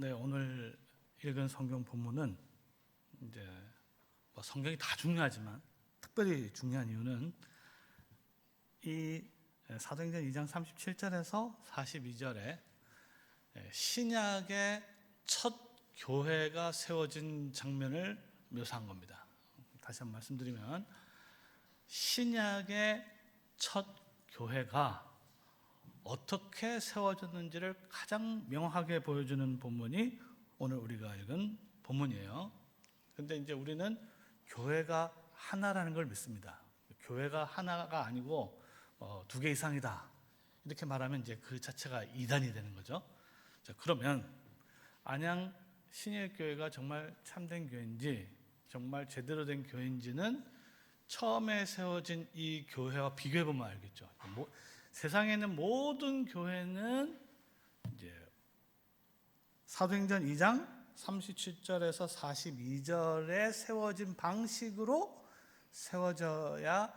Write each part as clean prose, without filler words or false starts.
네, 오늘 읽은 성경 본문은 이제 성경이 다 중요하지만 특별히 중요한 이유는 이 사도행전 2장 37절에서 42절에 신약의 첫 교회가 세워진 장면을 묘사한 겁니다. 다시 한번 말씀드리면 신약의 첫 교회가 어떻게 세워졌는지를 가장 명확하게 보여주는 본문이 오늘 우리가 읽은 본문이에요. 그런데 이제 우리는 교회가 하나라는 걸 믿습니다. 교회가 하나가 아니고 두 개 이상이다 이렇게 말하면 이제 그 자체가 이단이 되는 거죠. 자, 그러면 안양 신일교회가 정말 참된 교회인지 정말 제대로 된 교회인지는 처음에 세워진 이 교회와 비교해 보면 알겠죠. 세상에 있는 모든 교회는 이제 사도행전 2장 37절에서 42절에 세워진 방식으로 세워져야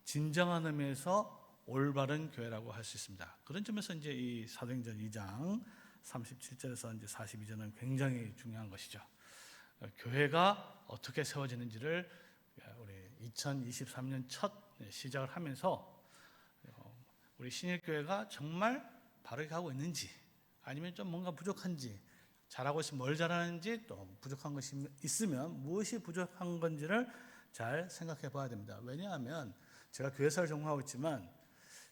진정한 의미에서 올바른 교회라고 할 수 있습니다. 그런 점에서 이제 이 사도행전 2장 37절에서 이제 42절은 굉장히 중요한 것이죠. 교회가 어떻게 세워지는지를 우리 2023년 첫 시작을 하면서 우리 신일교회가 정말 바르게 하고 있는지 아니면 좀 뭔가 부족한지 잘하고 있으면 뭘 잘하는지 또 부족한 것이 있으면 무엇이 부족한 건지를 잘 생각해 봐야 됩니다. 왜냐하면 제가 교회사를 전공하고 있지만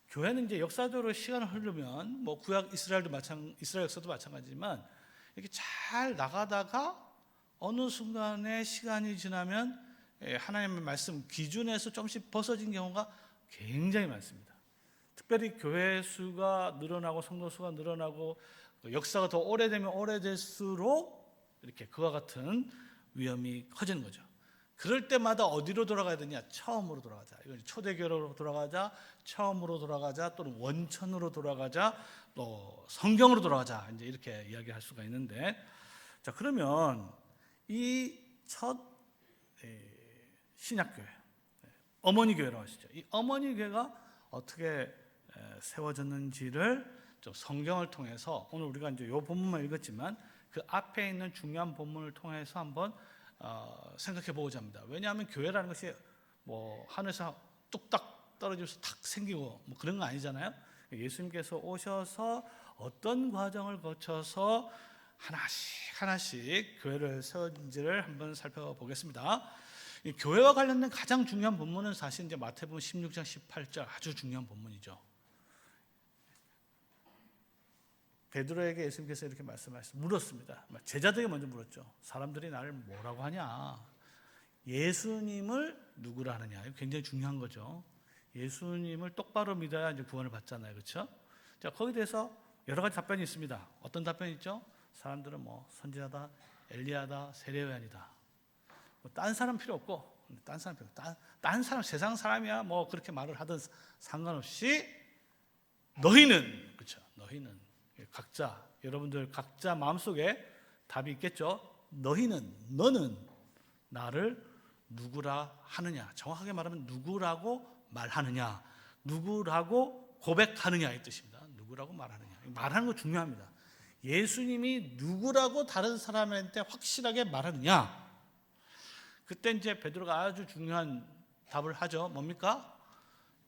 교회는 이제 역사적으로 시간을 흐르면 구약 이스라엘 역사도 마찬가지지만 이렇게 잘 나가다가 어느 순간에 시간이 지나면 하나님의 말씀 기준에서 조금씩 벗어진 경우가 굉장히 많습니다. 특별히 교회 수가 늘어나고 성도 수가 늘어나고 역사가 더 오래되면 오래될수록 이렇게 그와 같은 위험이 커지는 거죠. 그럴 때마다 어디로 돌아가야 되냐? 처음으로 돌아가자. 이건 초대교회로 돌아가자, 처음으로 돌아가자, 또는 원천으로 돌아가자, 또 성경으로 돌아가자. 이제 이렇게 이야기할 수가 있는데, 자, 그러면 이 첫 신약교회, 어머니 교회라고 하시죠. 이 어머니 교회가 어떻게 세워졌는지를 좀 성경을 통해서 오늘 우리가 이제 이 본문만 읽었지만 그 앞에 있는 중요한 본문을 통해서 한번 생각해 보고자 합니다. 왜냐하면 교회라는 것이 하늘에서 뚝딱 떨어져서 탁 생기고 그런 거 아니잖아요. 예수님께서 오셔서 어떤 과정을 거쳐서 하나씩 교회를 세운지를 한번 살펴보겠습니다. 이 교회와 관련된 가장 중요한 본문은 사실 이제 마태복음 16장 18절 아주 중요한 본문이죠. 베드로에게 예수님께서 이렇게 물었습니다. 제자들에게 먼저 물었죠. 사람들이 나를 뭐라고 하냐? 예수님을 누구라 하느냐? 이거 굉장히 중요한 거죠. 예수님을 똑바로 믿어야 이제 구원을 받잖아요, 그렇죠? 자, 거기에 대해서 여러 가지 답변이 있습니다. 어떤 답변이 있죠? 사람들은 선지자다, 엘리야다, 세례요한이다. 딴 사람 필요 없고, 딴 사람 세상 사람이야 그렇게 말을 하든 상관없이 너희는 그렇죠? 너희는 각자 여러분들 각자 마음속에 답이 있겠죠. 너는 나를 누구라 하느냐? 정확하게 말하면 누구라고 말하느냐? 누구라고 고백하느냐 이 뜻입니다. 누구라고 말하느냐? 말하는 거 중요합니다. 예수님이 누구라고 다른 사람한테 확실하게 말하느냐? 그때 이제 베드로가 아주 중요한 답을 하죠. 뭡니까?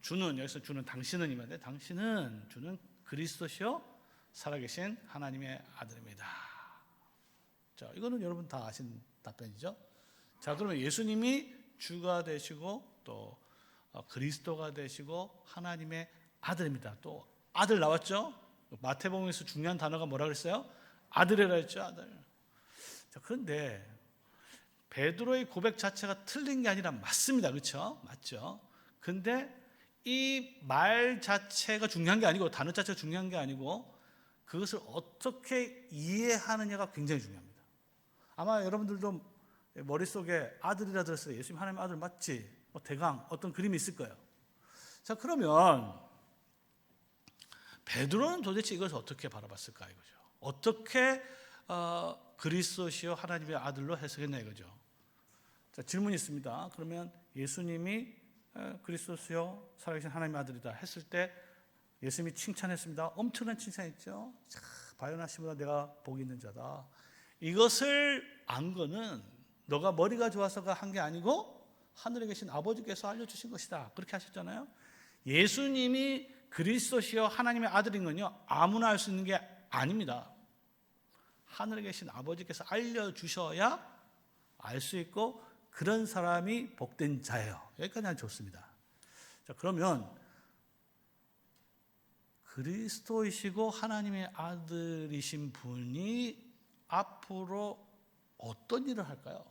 여기서 주는 당신은 이면데 주는 그리스도시요 살아계신 하나님의 아들입니다. 자, 이거는 여러분 다 아신 답변이죠. 자, 그러면 예수님이 주가 되시고 또 그리스도가 되시고 하나님의 아들입니다. 또 아들 나왔죠. 마태복음에서 중요한 단어가 뭐라 그랬어요? 아들이라 했죠. 아들. 자, 그런데 베드로의 고백 자체가 틀린 게 아니라 맞습니다. 그렇죠? 맞죠? 근데 이 말 자체가 중요한 게 아니고 단어 자체가 중요한 게 아니고 그것을 어떻게 이해하느냐가 굉장히 중요합니다. 아마 여러분들도 머릿속에 아들이라 들었을 때 예수님 하나님의 아들 맞지? 대강 어떤 그림이 있을 거예요. 자, 그러면 베드로는 도대체 이것을 어떻게 바라봤을까 이거죠. 어떻게 그리스도시요 하나님의 아들로 해석했냐 이거죠. 자, 질문이 있습니다. 그러면 예수님이 그리스도시요 살아계신 하나님의 아들이다 했을 때 예수님이 칭찬했습니다. 엄청난 칭찬했죠. 바요나시보다 내가 복이 있는 자다. 이것을 안 거는 너가 머리가 좋아서가 한 게 아니고 하늘에 계신 아버지께서 알려주신 것이다. 그렇게 하셨잖아요. 예수님이 그리스도시여 하나님의 아들인 건요, 아무나 알 수 있는 게 아닙니다. 하늘에 계신 아버지께서 알려주셔야 알 수 있고 그런 사람이 복된 자예요. 여기까지 아주 좋습니다. 자, 그러면 그리스도이시고 하나님의 아들이신 분이 앞으로 어떤 일을 할까요?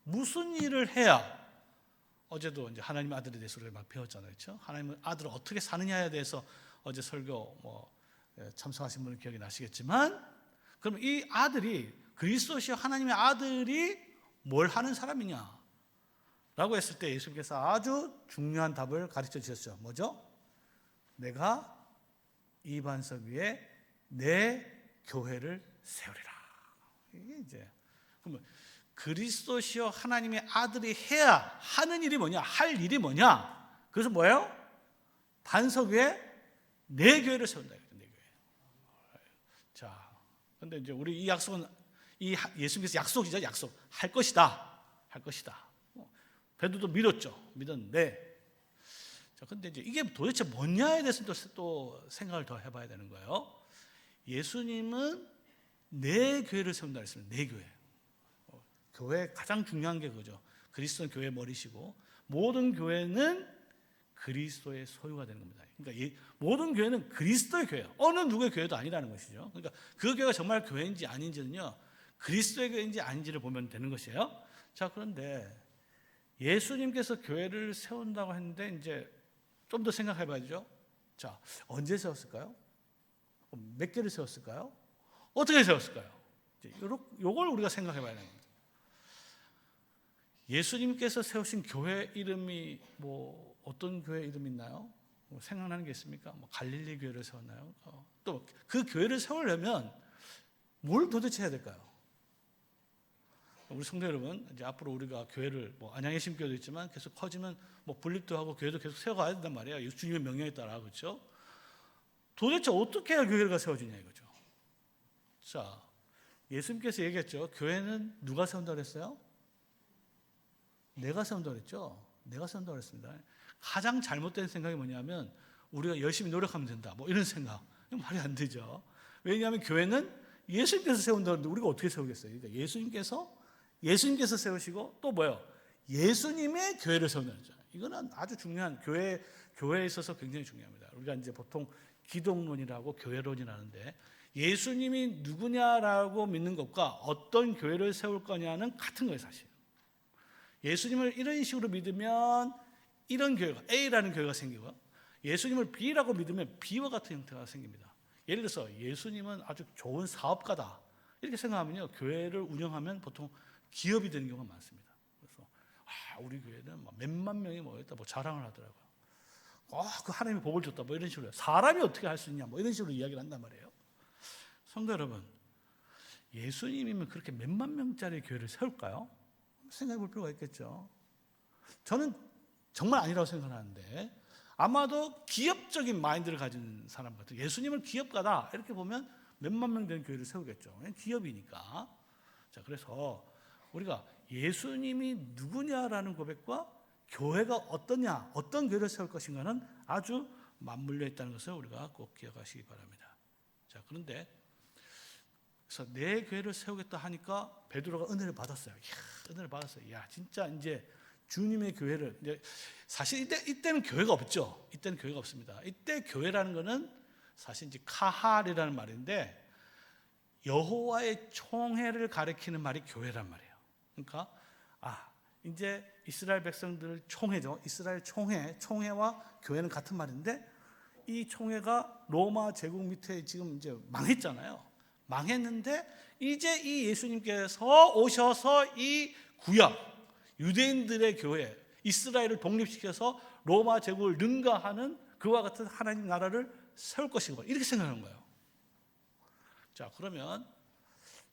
무슨 일을 해야, 어제도 이제 하나님의 아들에 대해서 우리가 막 배웠잖아요. 그렇죠? 하나님의 아들을 어떻게 사느냐에 대해서 어제 설교 참석하신 분은 기억이 나시겠지만, 그럼 이 아들이, 그리스도시여 하나님의 아들이 뭘 하는 사람이냐? 라고 했을 때 예수님께서 아주 중요한 답을 가르쳐 주셨죠. 뭐죠? 내가 이 반석 위에 내 교회를 세우리라. 이게 이제, 그러면 그리스도시여 하나님의 아들이 해야 하는 일이 뭐냐? 할 일이 뭐냐? 그래서 뭐예요? 반석 위에 내 교회를 세운다. 내 교회. 자, 근데 이제 우리 이 약속은 이 예수님께서 약속이죠. 약속. 할 것이다. 할 것이다. 베드로도 믿었는데, 자, 근데 이제 이게 도대체 뭐냐에 대해서 또 생각을 더 해봐야 되는 거예요. 예수님은 내 교회를 세운다 했습니다. 내 교회. 교회 가장 중요한 게 그거죠. 그리스도는 교회의 머리시고 모든 교회는 그리스도의 소유가 되는 겁니다. 그러니까 모든 교회는 그리스도의 교회예요. 어느 누구의 교회도 아니라는 것이죠. 그러니까 그 교회가 정말 교회인지 아닌지는요, 그리스도의 교회인지 아닌지를 보면 되는 것이에요. 자, 그런데 예수님께서 교회를 세운다고 했는데 이제 좀 더 생각해 봐야죠. 자, 언제 세웠을까요? 몇 개를 세웠을까요? 어떻게 세웠을까요? 이걸 우리가 생각해 봐야 됩니다. 예수님께서 세우신 교회 이름이 뭐 어떤 교회 이름이 있나요? 뭐 생각나는 게 있습니까? 뭐 갈릴리 교회를 세웠나요? 또 그 교회를 세우려면 뭘 도대체 해야 될까요? 우리 성도 여러분, 이제 앞으로 우리가 교회를 뭐 안양의 심교도 있지만 계속 커지면 뭐 분립도 하고 교회도 계속 세워가야 된단 말이에요. 주님의 명령에 따라, 그렇죠? 도대체 어떻게 해야 교회가 세워지냐 이거죠. 자, 예수님께서 얘기했죠. 교회는 누가 세운다고 했어요? 내가 세운다고 했죠. 내가 세운다고 했습니다. 가장 잘못된 생각이 뭐냐면 우리가 열심히 노력하면 된다. 뭐 이런 생각. 말이 안 되죠. 왜냐하면 교회는 예수님께서 세운다고 했는데 우리가 어떻게 세우겠어요? 그러니까 예수님께서 세우시고 또 뭐예요? 예수님의 교회를 세운다는 거죠. 이거는 아주 중요한 교회에 있어서 굉장히 중요합니다. 우리가 이제 보통 기독론이라고 교회론이라는데 예수님이 누구냐라고 믿는 것과 어떤 교회를 세울 거냐는 같은 거예요, 사실. 예수님을 이런 식으로 믿으면 이런 교회가 A라는 교회가 생기고요. 예수님을 B라고 믿으면 B와 같은 형태가 생깁니다. 예를 들어서 예수님은 아주 좋은 사업가다 이렇게 생각하면요, 교회를 운영하면 보통 기업이 되는 경우가 많습니다. 그래서 우리 교회는 몇만 명이 모였다 뭐 자랑을 하더라고요. 그 하나님이 복을 줬다 뭐 이런 식으로 사람이 어떻게 할 수 있냐 뭐 이런 식으로 이야기를 한단 말이에요. 성도 여러분, 예수님이면 그렇게 몇만 명짜리 교회를 세울까요? 생각해 볼 필요가 있겠죠. 저는 정말 아니라고 생각하는데 아마도 기업적인 마인드를 가진 사람 같아요. 예수님을 기업가다 이렇게 보면 몇만 명 되는 교회를 세우겠죠. 기업이니까. 자, 그래서 우리가 예수님이 누구냐라는 고백과 교회가 어떠냐, 어떤 교회를 세울 것인가는 아주 맞물려 있다는 것을 우리가 꼭 기억하시기 바랍니다. 자, 그런데 그래서 내 교회를 세우겠다 하니까 베드로가 은혜를 받았어요. 은혜를 받았어요. 진짜 이제 주님의 교회를 이제 사실 이때는 교회가 없죠. 이때는 교회가 없습니다. 이때 교회라는 것은 사실 이제 카할이라는 말인데 여호와의 총회를 가리키는 말이 교회란 말이에요. 그러니까 이제 이스라엘 백성들 총회죠. 이스라엘 총회와 교회는 같은 말인데 이 총회가 로마 제국 밑에 지금 이제 망했잖아요. 망했는데 이제 이 예수님께서 오셔서 이 구약 유대인들의 교회 이스라엘을 독립시켜서 로마 제국을 능가하는 그와 같은 하나님 나라를 세울 것이고 이렇게 생각하는 거예요. 자, 그러면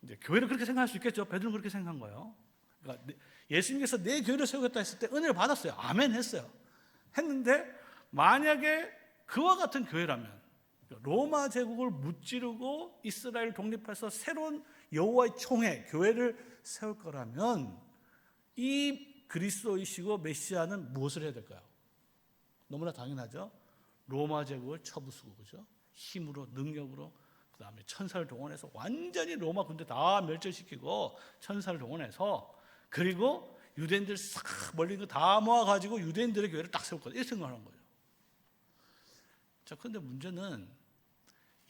이제 교회를 그렇게 생각할 수 있겠죠. 베드로는 그렇게 생각한 거예요. 그러니까 예수님께서 내 교회를 세우겠다 했을 때 은혜를 받았어요. 아멘 했어요. 했는데 만약에 그와 같은 교회라면 로마 제국을 무찌르고 이스라엘 독립해서 새로운 여호와의 총회, 교회를 세울 거라면 이 그리스도이시고 메시아는 무엇을 해야 될까요? 너무나 당연하죠. 로마 제국을 쳐부수고, 그죠? 힘으로, 능력으로, 그 다음에 천사를 동원해서 완전히 로마 군대 다 멸절시키고 천사를 동원해서, 그리고 유대인들 싹 멀리 있는 거 다 모아가지고 유대인들의 교회를 딱 세울 거다, 이렇게 생각하는 거예요. 자, 그런데 문제는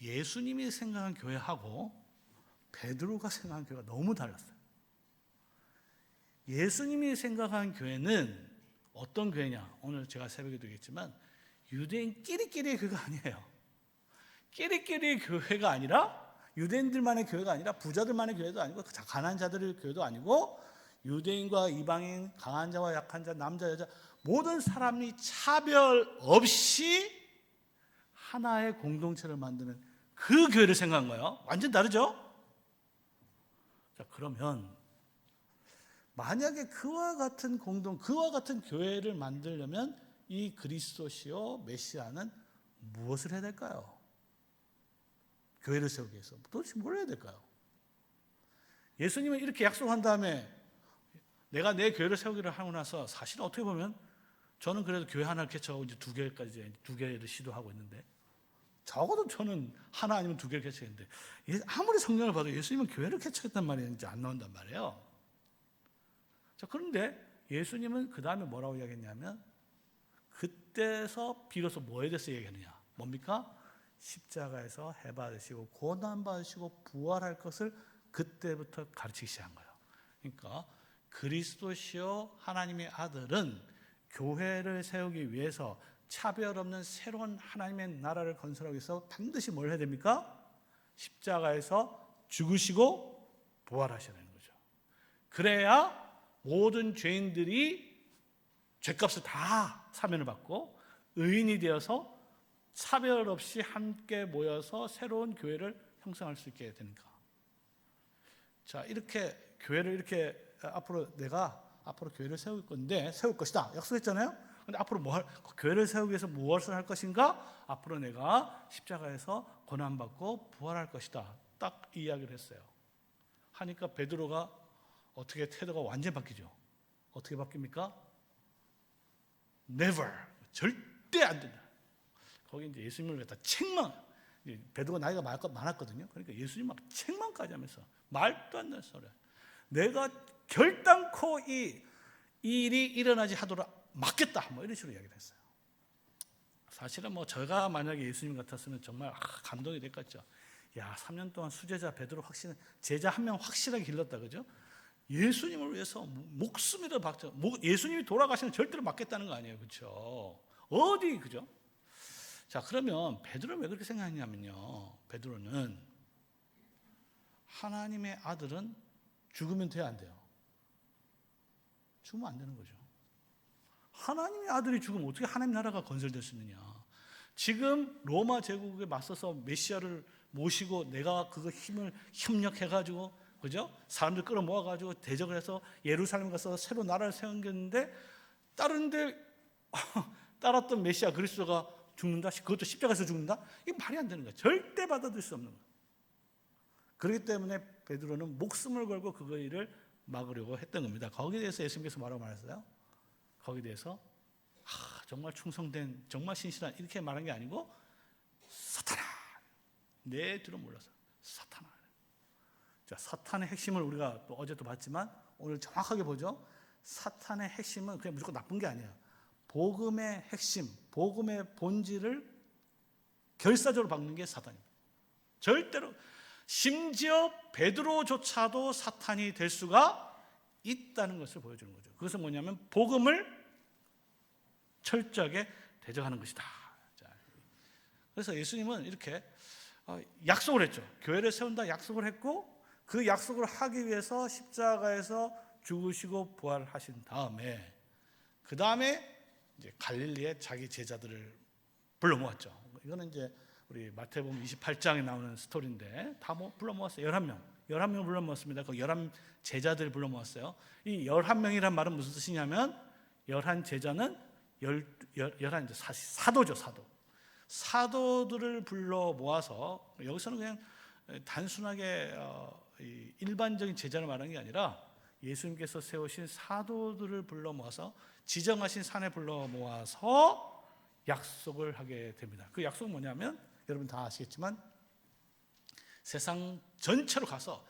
예수님이 생각한 교회하고 베드로가 생각한 교회가 너무 달랐어요. 예수님이 생각한 교회는 어떤 교회냐? 오늘 제가 새벽에도 얘기했지만 유대인끼리끼리의 교회가 아니에요. 끼리끼리의 교회가 아니라, 유대인들만의 교회가 아니라, 부자들만의 교회도 아니고, 가난한 자들의 교회도 아니고, 유대인과 이방인, 강한 자와 약한 자, 남자, 여자, 모든 사람이 차별 없이 하나의 공동체를 만드는 그 교회를 생각한 거예요. 완전 다르죠? 자, 그러면 만약에 그와 같은 교회를 만들려면 이 그리스도시요 메시아는 무엇을 해야 될까요? 교회를 세우기 위해서 도대체 뭘 해야 될까요? 예수님은 이렇게 약속한 다음에 내가 내 교회를 세우기를 하고 나서, 사실 어떻게 보면 저는 그래도 교회 하나를 개척하고 이제 두 개를 시도하고 있는데, 적어도 저는 하나 아니면 두 개를 개척했는데, 아무리 성경을 봐도 예수님은 교회를 개척했단 말이 이제 안 나온단 말이에요. 자, 그런데 예수님은 그 다음에 뭐라고 이야기했냐면, 그때서 비로소 뭐에 대해서 얘기하느냐? 뭡니까? 십자가에서 해받으시고 고난받으시고 부활할 것을 그때부터 가르치기 시작한 거예요. 그러니까 그리스도시요 하나님의 아들은 교회를 세우기 위해서 차별 없는 새로운 하나님의 나라를 건설하기 위해서 반드시 뭘 해야 됩니까? 십자가에서 죽으시고 부활하셔야 되는 거죠. 그래야 모든 죄인들이 죄값을 다 사면을 받고 의인이 되어서 차별 없이 함께 모여서 새로운 교회를 형성할 수 있게 되니까. 자, 이렇게 교회를 이렇게 내가 앞으로 교회를 세울 것이다 약속했잖아요. 근데 앞으로 교회를 세우기 위해서 무엇을 할 것인가? 앞으로 내가 십자가에서 고난받고 부활할 것이다, 딱 이 이야기를 했어요. 하니까 베드로가 어떻게 태도가 완전히 바뀌죠. 어떻게 바뀝니까? Never, 절대 안 된다. 거기 이제 예수님을 갖다 책망. 베드로가 나이가 많았거든요. 그러니까 예수님 막 책망까지 하면서 말도 안 되는 소리. 내가 결단코 이 일이 일어나지 하도록 막겠다, 뭐 이런 식으로 이야기를 했어요. 사실은 뭐 제가 만약에 예수님 같았으면 정말 감동이 됐겠죠. 야, 3년 동안 수제자 베드로 제자 한 명 확실하게 길렀다, 그죠? 예수님을 위해서 목숨이라도 박자. 예수님이 돌아가시면 절대로 막겠다는 거 아니에요, 그렇죠? 어디, 그죠? 자, 그러면 베드로는 왜 그렇게 생각했냐면요, 베드로는 하나님의 아들은 죽으면 돼야 안 돼요? 죽으면 안 되는 거죠. 하나님의 아들이 죽으면 어떻게 하나님 나라가 건설될 수 있느냐? 지금 로마 제국에 맞서서 메시아를 모시고 내가 그거 힘을 협력해가지고, 그죠? 사람들 끌어모아가지고 대적을 해서 예루살렘 가서 새로 나라를 세웠는데, 다른데 따랐던 메시아 그리스도가 죽는다? 그것도 십자가에서 죽는다? 이게 말이 안 되는 거예요. 절대 받아들일 수 없는 거예요. 그렇기 때문에 베드로는 목숨을 걸고 그 일을 막으려고 했던 겁니다. 거기에 대해서 예수님께서 뭐라고 말했어요? 거기에 대해서 정말 충성된, 정말 신실한, 이렇게 말한 게 아니고, 사탄아, 내 뒤로 물러서 사탄아. 자, 사탄의 핵심을 우리가 또 어제도 봤지만 오늘 정확하게 보죠. 사탄의 핵심은 그냥 무조건 나쁜 게 아니에요. 복음의 핵심, 복음의 본질을 결사적으로 박는 게 사탄입니다. 절대로. 심지어 베드로조차도 사탄이 될 수가 있다는 것을 보여주는 거죠. 그것은 뭐냐면 복음을 철저하게 대적하는 것이다. 자, 그래서 예수님은 이렇게 약속을 했죠. 교회를 세운다 약속을 했고, 그 약속을 하기 위해서 십자가에서 죽으시고 부활하신 다음에, 그 다음에 이제 갈릴리에 자기 제자들을 불러 모았죠. 이거는 이제 우리 마태복음 28장에 나오는 스토리인데, 다 불러 모았어요. 11명 불러 모았습니다. 그 11 제자들을 불러 모았어요. 이 11명이란 말은 무슨 뜻이냐면, 11 제자는 11 사도죠, 사도. 사도들을 불러 모아서, 여기서는 그냥 단순하게 일반적인 제자를 말하는 게 아니라 예수님께서 세우신 사도들을 불러 모아서 지정하신 산에 불러 모아서 약속을 하게 됩니다. 그 약속은 뭐냐면 여러분 다 아시겠지만 세상 전체로 가서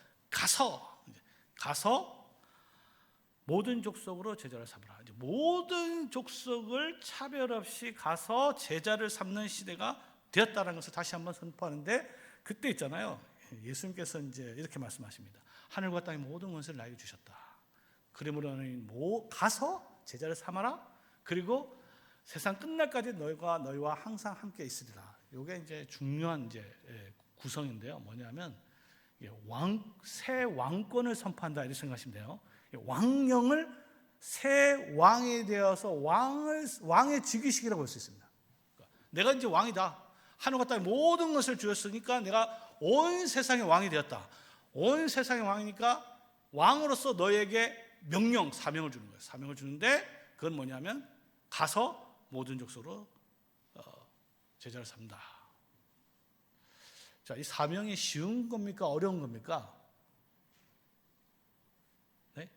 모든 족속으로 제자를 삼으라. 모든 족속을 차별 없이 가서 제자를 삼는 시대가 되었다는 것을 다시 한번 선포하는데, 그때 있잖아요. 예수님께서 이제 이렇게 말씀하십니다. 하늘과 땅의 모든 것을 나에게 주셨다. 그러므로 너희는 가서 제자를 삼아라. 그리고 세상 끝날까지 너희와 항상 함께 있으리라. 이게 이제 중요한 이제 구성인데요. 뭐냐면 새 왕권을 선포한다 이렇게 생각하시면 돼요. 왕령을 새 왕이 되어서 왕의 즉위식이라고 볼 수 있습니다. 내가 이제 왕이다. 하늘과 땅의 모든 것을 주었으니까 내가 온 세상의 왕이 되었다. 온 세상의 왕이니까 왕으로서 너에게 명령, 사명을 주는 거예요. 사명을 주는데 그건 뭐냐면 가서 모든 족속으로 제자를 삼다. 자, 이 사명이 쉬운 겁니까? 어려운 겁니까? 네?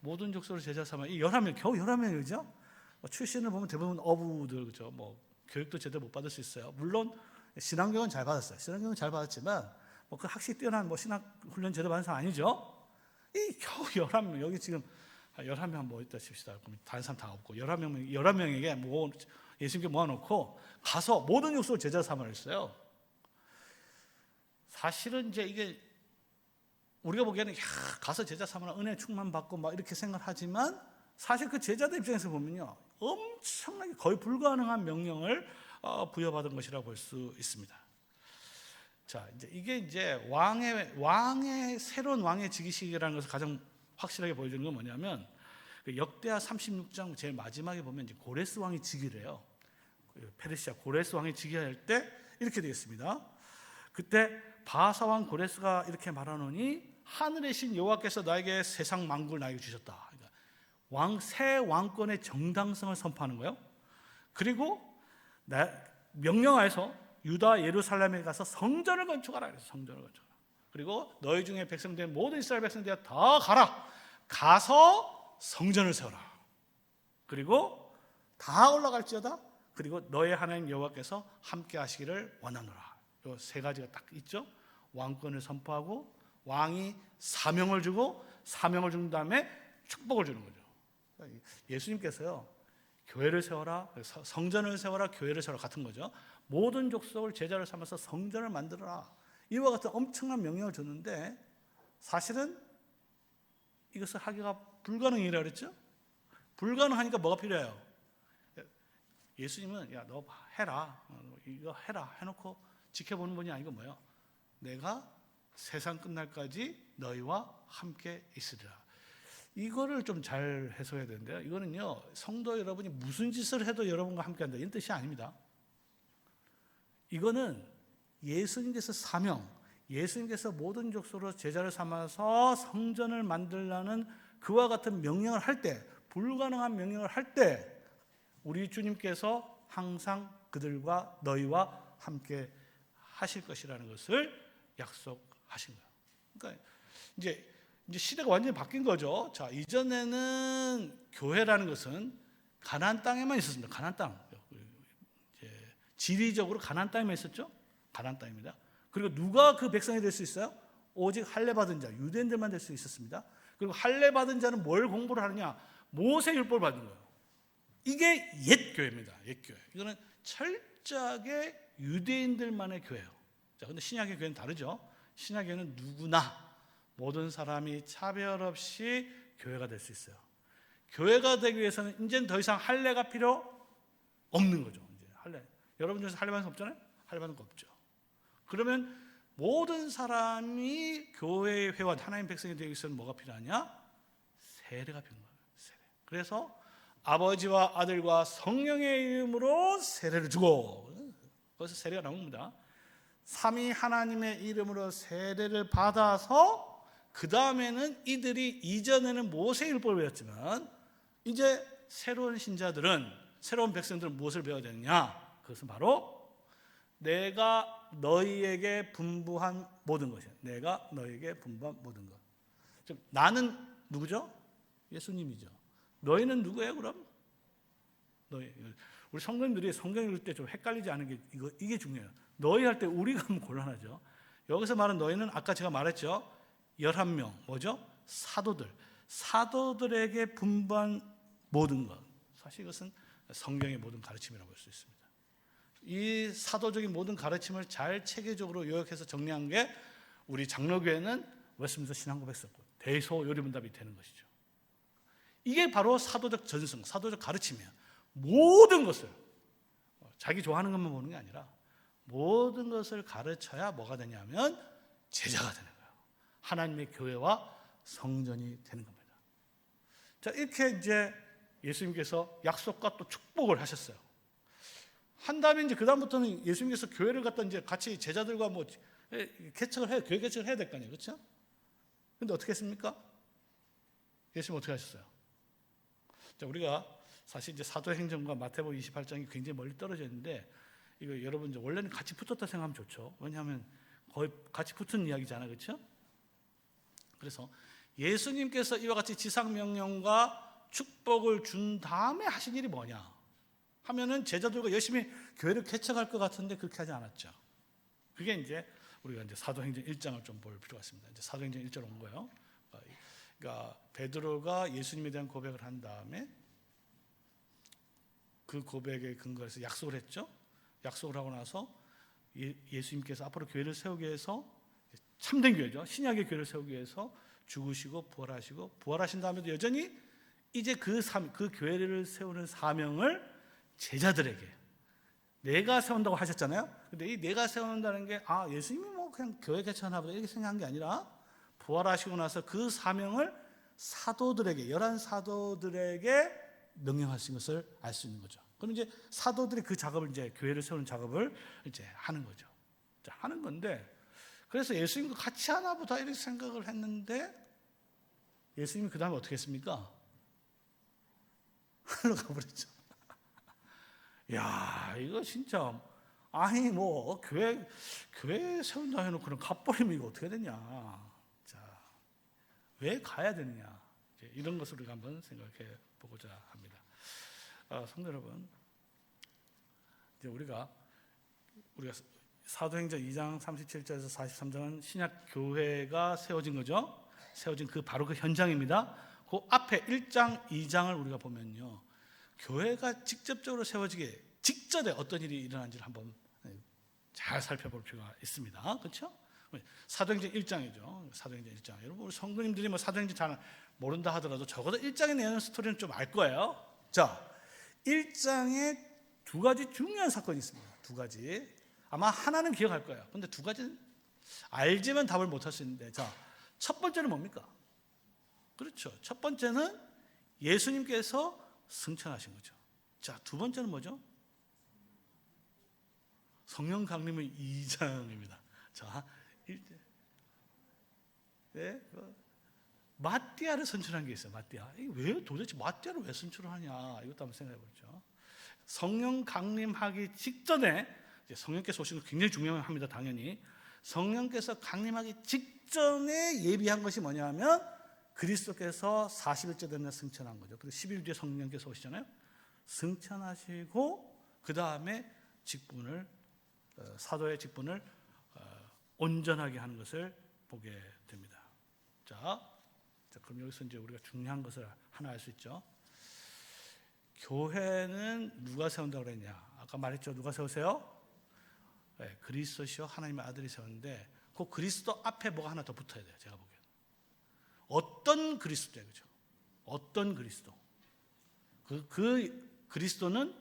모든 족속으로 제자 삼아. 이 11명, 겨우 11명이죠? 출신을 보면 대부분 어부들, 그죠? 교육도 제대로 못 받을 수 있어요. 물론 신앙교육은 잘 받았어요. 신앙교육은 잘 받았지만 그 학식 뛰어난 신학 훈련 제대로 받은 사람 아니죠? 이 겨우 11명, 여기 지금 11명 있다 칩시다. 그럼 다른 사람 다 없고 11명에게 예수님께 모아놓고 가서 모든 족속을 제자 삼으라 했어요. 사실은 이제 이게 우리가 보기에는 가서 제자 삼으라, 은혜 충만 받고 막 이렇게 생각하지만 사실 그 제자들 입장에서 보면요, 엄청나게 거의 불가능한 명령을 부여받은 것이라고 볼 수 있습니다. 자, 이게 이제 새로운 왕의 즉위식이라는 것을 가장 확실하게 보여주는 건 뭐냐면, 역대하 36장 제일 마지막에 보면 이제 고레스 왕이 즉위를 해요. 페르시아 고레스 왕이 즉위할 때 이렇게 되겠습니다. 그때 바하사 왕 고레스가 이렇게 말하노니 하늘의 신 여호와께서 나에게 세상 만국을 나에게 주셨다. 그러니까 새 왕권의 정당성을 선포하는 거예요. 그리고 명령하여서 유다 예루살렘에 가서 성전을 건축하라. 그래서 성전을 건축하라. 그리고 너희 중에 백성들 모든 이스라엘 백성들 다 가서 성전을 세워라. 그리고 다 올라갈지어다. 그리고 너의 하나님 여호와께서 함께 하시기를 원하노라. 이 세 가지가 딱 있죠. 왕권을 선포하고 왕이 사명을 주고 사명을 준 다음에 축복을 주는 거죠. 예수님께서요, 교회를 세워라, 성전을 세워라, 교회를 세워라 같은 거죠. 모든 족속을 제자를 삼아서 성전을 만들어라. 이와 같은 엄청난 명령을 줬는데 사실은 이것을 하기가 불가능이라고 그랬죠. 불가능하니까 뭐가 필요해요? 예수님은 야, 너 해라, 이거 해라 해놓고 지켜보는 분이 아니고 뭐예요? 내가 세상 끝날까지 너희와 함께 있으리라. 이거를 좀 잘 해석해야 되는데요. 이거는요, 성도 여러분이 무슨 짓을 해도 여러분과 함께 한다, 이런 뜻이 아닙니다. 이거는 예수님께서 예수님께서 모든 족속으로 제자를 삼아서 성전을 만들라는 그와 같은 명령을 할 때, 불가능한 명령을 할 때 우리 주님께서 항상 그들과 너희와 함께 하실 것이라는 것을 약속하신 거예요. 그러니까 이제 시대가 완전히 바뀐 거죠. 자, 이전에는 교회라는 것은 가나안 땅에만 있었습니다. 가나안 땅. 지리적으로 가나안 땅에만 있었죠. 가나안 땅입니다. 그리고 누가 그 백성이 될 수 있어요? 오직 할례 받은 자, 유대인들만 될 수 있었습니다. 그리고 할례 받은 자는 뭘 공부를 하느냐? 모세 율법을 받는 거예요. 이게 옛 교회입니다. 옛 교회. 이거는 철저하게 유대인들만의 교회예요. 자, 근데 신약의 교회는 다르죠. 신약의 교회는 누구나 모든 사람이 차별 없이 교회가 될 수 있어요. 교회가 되기 위해서는 이제는 더 이상 할례가 필요 없는 거죠. 이제 할례. 여러분 중에서 할례 받는 거 없잖아요. 할례 받는 거 없죠. 그러면 모든 사람이 교회의 회원, 하나님 백성이 되기 위해서는 뭐가 필요하냐? 세례가 필요한 거예요. 세례. 그래서 아버지와 아들과 성령의 이름으로 세례를 주고, 거기서 세례가 나옵니다. 삼위 하나님의 이름으로 세례를 받아서 그 다음에는 이들이 이전에는 모세율법을 배웠지만 이제 새로운 신자들은, 새로운 백성들은 무엇을 배워야 되느냐? 그것은 바로 내가 너희에게 분부한 모든 것이야. 내가 너희에게 분부한 모든 것. 즉 나는 누구죠? 예수님이죠. 너희는 누구예요? 그럼 너희. 우리 성도님들이 성경 읽을 때 좀 헷갈리지 않은 게 이게 중요해요. 너희 할 때 우리가 하면 곤란하죠. 여기서 말하는 너희는 아까 제가 말했죠. 11명 뭐죠? 사도들에게 분부한 모든 것. 사실 이것은 성경의 모든 가르침이라고 볼 수 있습니다. 이 사도적인 모든 가르침을 잘 체계적으로 요약해서 정리한 게 우리 장로교회는 웨스트민스터 신앙고백서고 대소요리문답이 되는 것이죠. 이게 바로 사도적 전승, 사도적 가르침이에요. 모든 것을 자기 좋아하는 것만 보는 게 아니라 모든 것을 가르쳐야 뭐가 되냐면 제자가 되는 거예요. 하나님의 교회와 성전이 되는 겁니다. 자, 이렇게 이제 예수님께서 약속과 또 축복을 하셨어요. 한 다음에 이제 그다음부터는 예수님께서 교회를 갖다 이제 같이 제자들과 뭐 교회 개척을 해야 될 거 아니에요. 그렇죠? 근데 어떻게 했습니까? 예수님 어떻게 하셨어요? 자, 우리가 사실 이제 사도행전과 마태복음 28장이 굉장히 멀리 떨어져 있는데 이거 여러분 이제 원래는 같이 붙었다 생각하면 좋죠. 왜냐하면 거의 같이 붙은 이야기잖아요. 그렇죠? 그래서 예수님께서 이와 같이 지상명령과 축복을 준 다음에 하신 일이 뭐냐 하면은 제자들과 열심히 교회를 개척할 것 같은데 그렇게 하지 않았죠. 그게 이제 우리가 이제 사도행전 1장을 좀 볼 필요가 있습니다. 이제 사도행전 1절 온 거예요. 그러니까 베드로가 예수님에 대한 고백을 한 다음에 그 고백에 근거해서 약속을 했죠. 약속을 하고 나서 예수님께서 앞으로 교회를 세우기 위해서 참된 교회죠. 신약의 교회를 세우기 위해서 죽으시고 부활하시고 부활하신 다음에도 여전히 이제 그 교회를 세우는 사명을 제자들에게 내가 세운다고 하셨잖아요. 근데 이 내가 세운다는 게 예수님이 뭐 그냥 교회 개척하나 보다 이렇게 생각한 게 아니라 부활하시고 나서 그 사명을 사도들에게 11사도들에게 명령하신 것을 알 수 있는 거죠. 그럼 이제 사도들이 그 작업을 이제 교회를 세우는 작업을 이제 하는 거죠. 자, 하는 건데 그래서 예수님과 같이 하나 보다 이렇게 생각을 했는데 예수님이 그 다음에 어떻게 했습니까? 하늘로 가버렸죠. 야, 이거 진짜 아니 뭐 교회 세운다 해놓고는 가버리면 이거 어떻게 되냐? 자, 왜 가야 되느냐? 이런 것을 우리가 한번 생각해 보고자 합니다. 성도 여러분, 이제 우리가 사도행전 2장 37절에서 43장은 신약 교회가 세워진 거죠. 세워진 바로 그 현장입니다. 그 앞에 1장, 2장을 우리가 보면요, 교회가 직접적으로 세워지기 직전에 어떤 일이 일어난지를 한번 잘 살펴볼 필요가 있습니다. 그렇죠? 사도행전 1장이죠. 사도행전 1장. 여러분 우리 성도님들이 뭐 사도행전 잘 모른다 하더라도 적어도 1장에 내는 스토리는 좀 알 거예요. 자, 1장에 두 가지 중요한 사건이 있습니다. 두 가지. 아마 하나는 기억할 거예요. 근데 두 가지는 알지만 답을 못할 수 있는데, 자, 첫 번째는 뭡니까? 그렇죠. 첫 번째는 예수님께서 승천하신 거죠. 자, 두 번째는 뭐죠? 성령 강림의 2장입니다. 자, 마띠아를 선출한 게 있어요. 마띠아. 왜 도대체 마띠아를 왜 선출을 하냐? 이것도 한번 생각해 보죠. 성령 강림하기 직전에 성령께서 오신 거 굉장히 중요합니다. 당연히 성령께서 강림하기 직전에 예비한 것이 뭐냐면 그리스도께서 40일째 되는 날 승천한 거죠. 그리고 10일 뒤에 성령께서 오시잖아요. 승천하시고 그 다음에 직분을 사도의 직분을 온전하게 하는 것을 보게 됩니다. 자, 그럼 여기서 이제 우리가 중요한 것을 하나 알 수 있죠. 교회는 누가 세운다고 그랬냐? 아까 말했죠. 누가 세우세요? 네, 그리스도시요 하나님의 아들이 세우는데 그 그리스도 앞에 뭐가 하나 더 붙어야 돼요. 제가 보기에는. 어떤 그리스도예요, 그죠? 어떤 그리스도? 그 그리스도는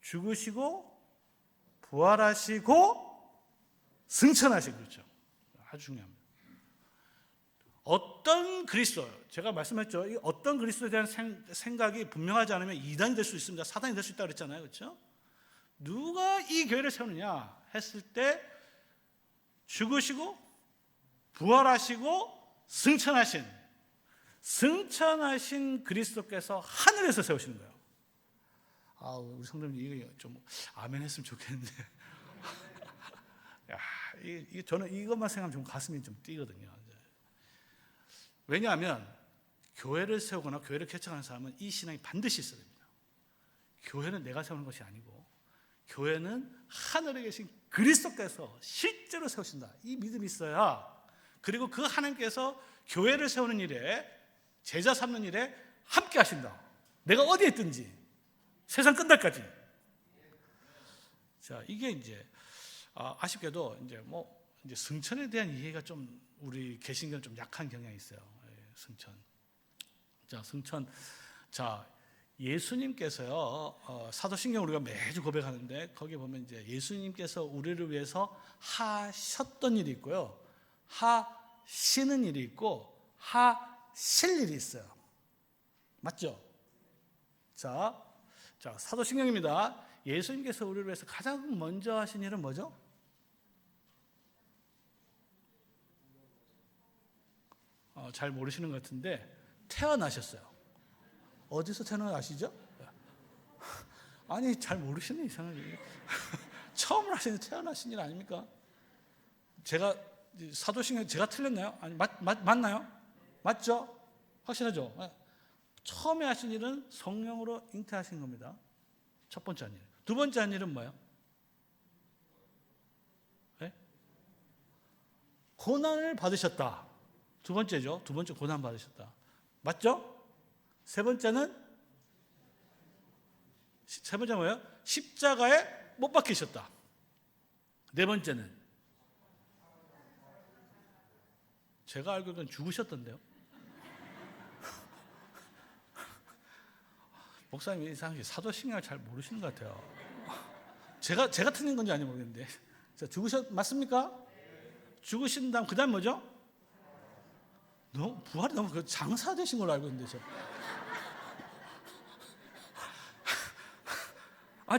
죽으시고 부활하시고 승천하시고 그렇죠. 아주 중요합니다. 어떤 그리스도, 제가 말씀했죠. 이 어떤 그리스도에 대한 생각이 분명하지 않으면 이단이 될 수 있습니다. 사단이 될 수 있다고 그랬잖아요. 그렇죠? 누가 이 교회를 세우느냐 했을 때 죽으시고 부활하시고 승천하신 그리스도께서 하늘에서 세우시는 거예요. 우리 성도님 이거 좀 아멘 했으면 좋겠는데 야, 저는 이것만 생각하면 좀 가슴이 좀 뛰거든요. 왜냐하면 교회를 세우거나 교회를 개척하는 사람은 이 신앙이 반드시 있어야 됩니다. 교회는 내가 세우는 것이 아니고 교회는 하늘에 계신 그리스도께서 실제로 세우신다. 이 믿음이 있어야, 그리고 그 하나님께서 교회를 세우는 일에, 제자 삼는 일에 함께 하신다. 내가 어디에 있든지 세상 끝날까지. 자, 이게 이제 아쉽게도 이제 승천에 대한 이해가 좀 우리 개신교는 좀 약한 경향이 있어요. 승천. 자, 승천. 자, 예수님께서요, 사도신경 우리가 매주 고백하는데 거기 보면 이제 예수님께서 우리를 위해서 하셨던 일이 있고요, 하시는 일이 있고 하실 일이 있어요. 맞죠? 자, 사도신경입니다. 예수님께서 우리를 위해서 가장 먼저 하신 일은 뭐죠? 잘 모르시는 것 같은데 태어나셨어요. 어디서 태어나시죠? 아니, 잘 모르시네, 이상하게. 처음으로 하시는 태어나신 일 아닙니까? 제가 사도신경 제가 틀렸나요? 아니, 맞나요? 맞죠? 확실하죠? 처음에 하신 일은 성령으로 잉태하신 겁니다. 첫 번째 한 일. 두 번째 한 일은 뭐예요? 네? 고난을 받으셨다. 두 번째죠. 두 번째 고난 받으셨다. 맞죠? 세 번째는 뭐예요? 십자가에 못 박히셨다. 네 번째는 제가 알기로는 죽으셨던데요. 목사님이 이상하게 사도신경을 잘 모르시는 것 같아요. 제가 틀린 건지 아닌지 모르겠는데. 자, 맞습니까? 죽으신 다음 그 다음 뭐죠? 부활이 너무 장사되신 걸로 알고 있는데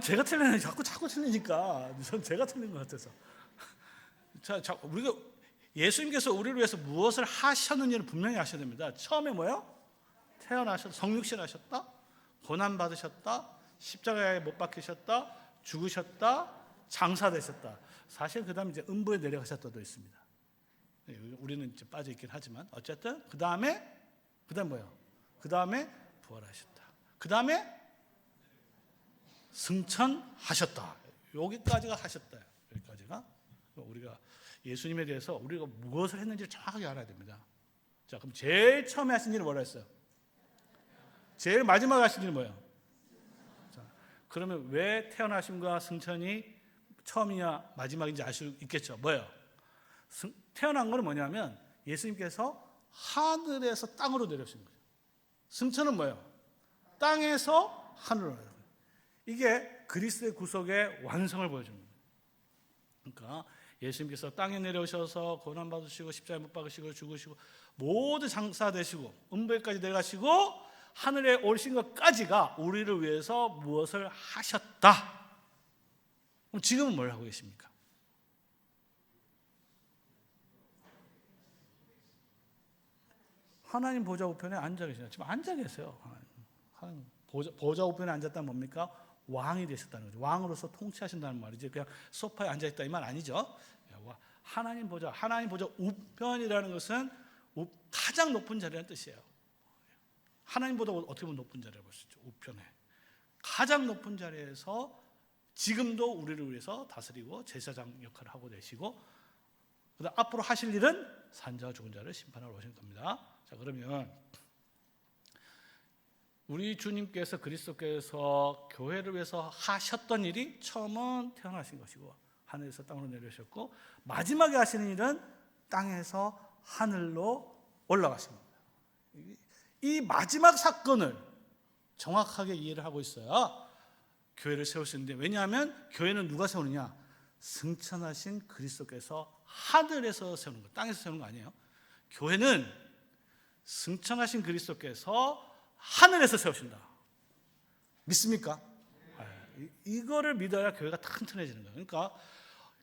제가 틀리네. 자꾸 틀리니까. 전 제가 틀린 것 같아서. 자, 우리가 예수님께서 우리를 위해서 무엇을 하셨는지를 분명히 아셔야 됩니다. 처음에 뭐예요? 태어나셨다, 성육신 하셨다, 고난 받으셨다, 십자가에 못 박히셨다, 죽으셨다, 장사되셨다. 사실 그 다음에 이제 음부에 내려가셨다도 있습니다. 우리는 이제 빠져 있긴 하지만 어쨌든 그 다음에 뭐예요? 그 다음에 부활하셨다. 그 다음에 승천하셨다. 여기까지가 하셨다. 여기까지가 우리가 예수님에 대해서 우리가 무엇을 했는지 정확하게 알아야 됩니다. 자, 그럼 제일 처음에 하신 일은 뭐라 했어요? 제일 마지막에 하신 일은 뭐예요? 자, 그러면 왜 태어나심과 승천이 처음이냐 마지막인지 알 수 있겠죠. 뭐예요? 태어난 건 뭐냐면 예수님께서 하늘에서 땅으로 내려오신 거예요. 승천은 뭐예요? 땅에서 하늘로 내려오는 거예요. 이게 그리스도의 구속의 완성을 보여주는 거예요. 그러니까 예수님께서 땅에 내려오셔서 고난받으시고 십자가에 못 박으시고 죽으시고 모두 장사되시고 음부에까지 내려가시고 하늘에 오르신 것까지가 우리를 위해서 무엇을 하셨다. 그럼 지금은 뭘 하고 계십니까? 하나님 보좌 우편에 앉아 계시죠. 지금 앉아 계세요. 보좌 우편에 앉았다는 뭡니까? 왕이 되셨다는 거죠. 왕으로서 통치하신다는 말이지. 그냥 소파에 앉아 있다 이 말 아니죠. 하나님 보좌 우편이라는 것은 가장 높은 자리라는 뜻이에요. 하나님보다 어떻게 보면 높은 자리라고 볼 수 있죠. 우편에 가장 높은 자리에서 지금도 우리를 위해서 다스리고 제사장 역할을 하고 계시고, 그다음 앞으로 하실 일은 산자와 죽은 자를 심판하러 오실 겁니다. 자, 그러면 우리 주님께서 그리스도께서 교회를 위해서 하셨던 일이 처음은 태어나신 것이고 하늘에서 땅으로 내려오셨고, 마지막에 하시는 일은 땅에서 하늘로 올라가신 겁니다. 이 마지막 사건을 정확하게 이해를 하고 있어야 교회를 세울 수 있는데, 왜냐하면 교회는 누가 세우느냐? 승천하신 그리스도께서 하늘에서 세우는 거, 땅에서 세우는 거 아니에요. 교회는 승천하신 그리스도께서 하늘에서 세우신다. 믿습니까? 이거를 믿어야 교회가 튼튼해지는 거예요. 그러니까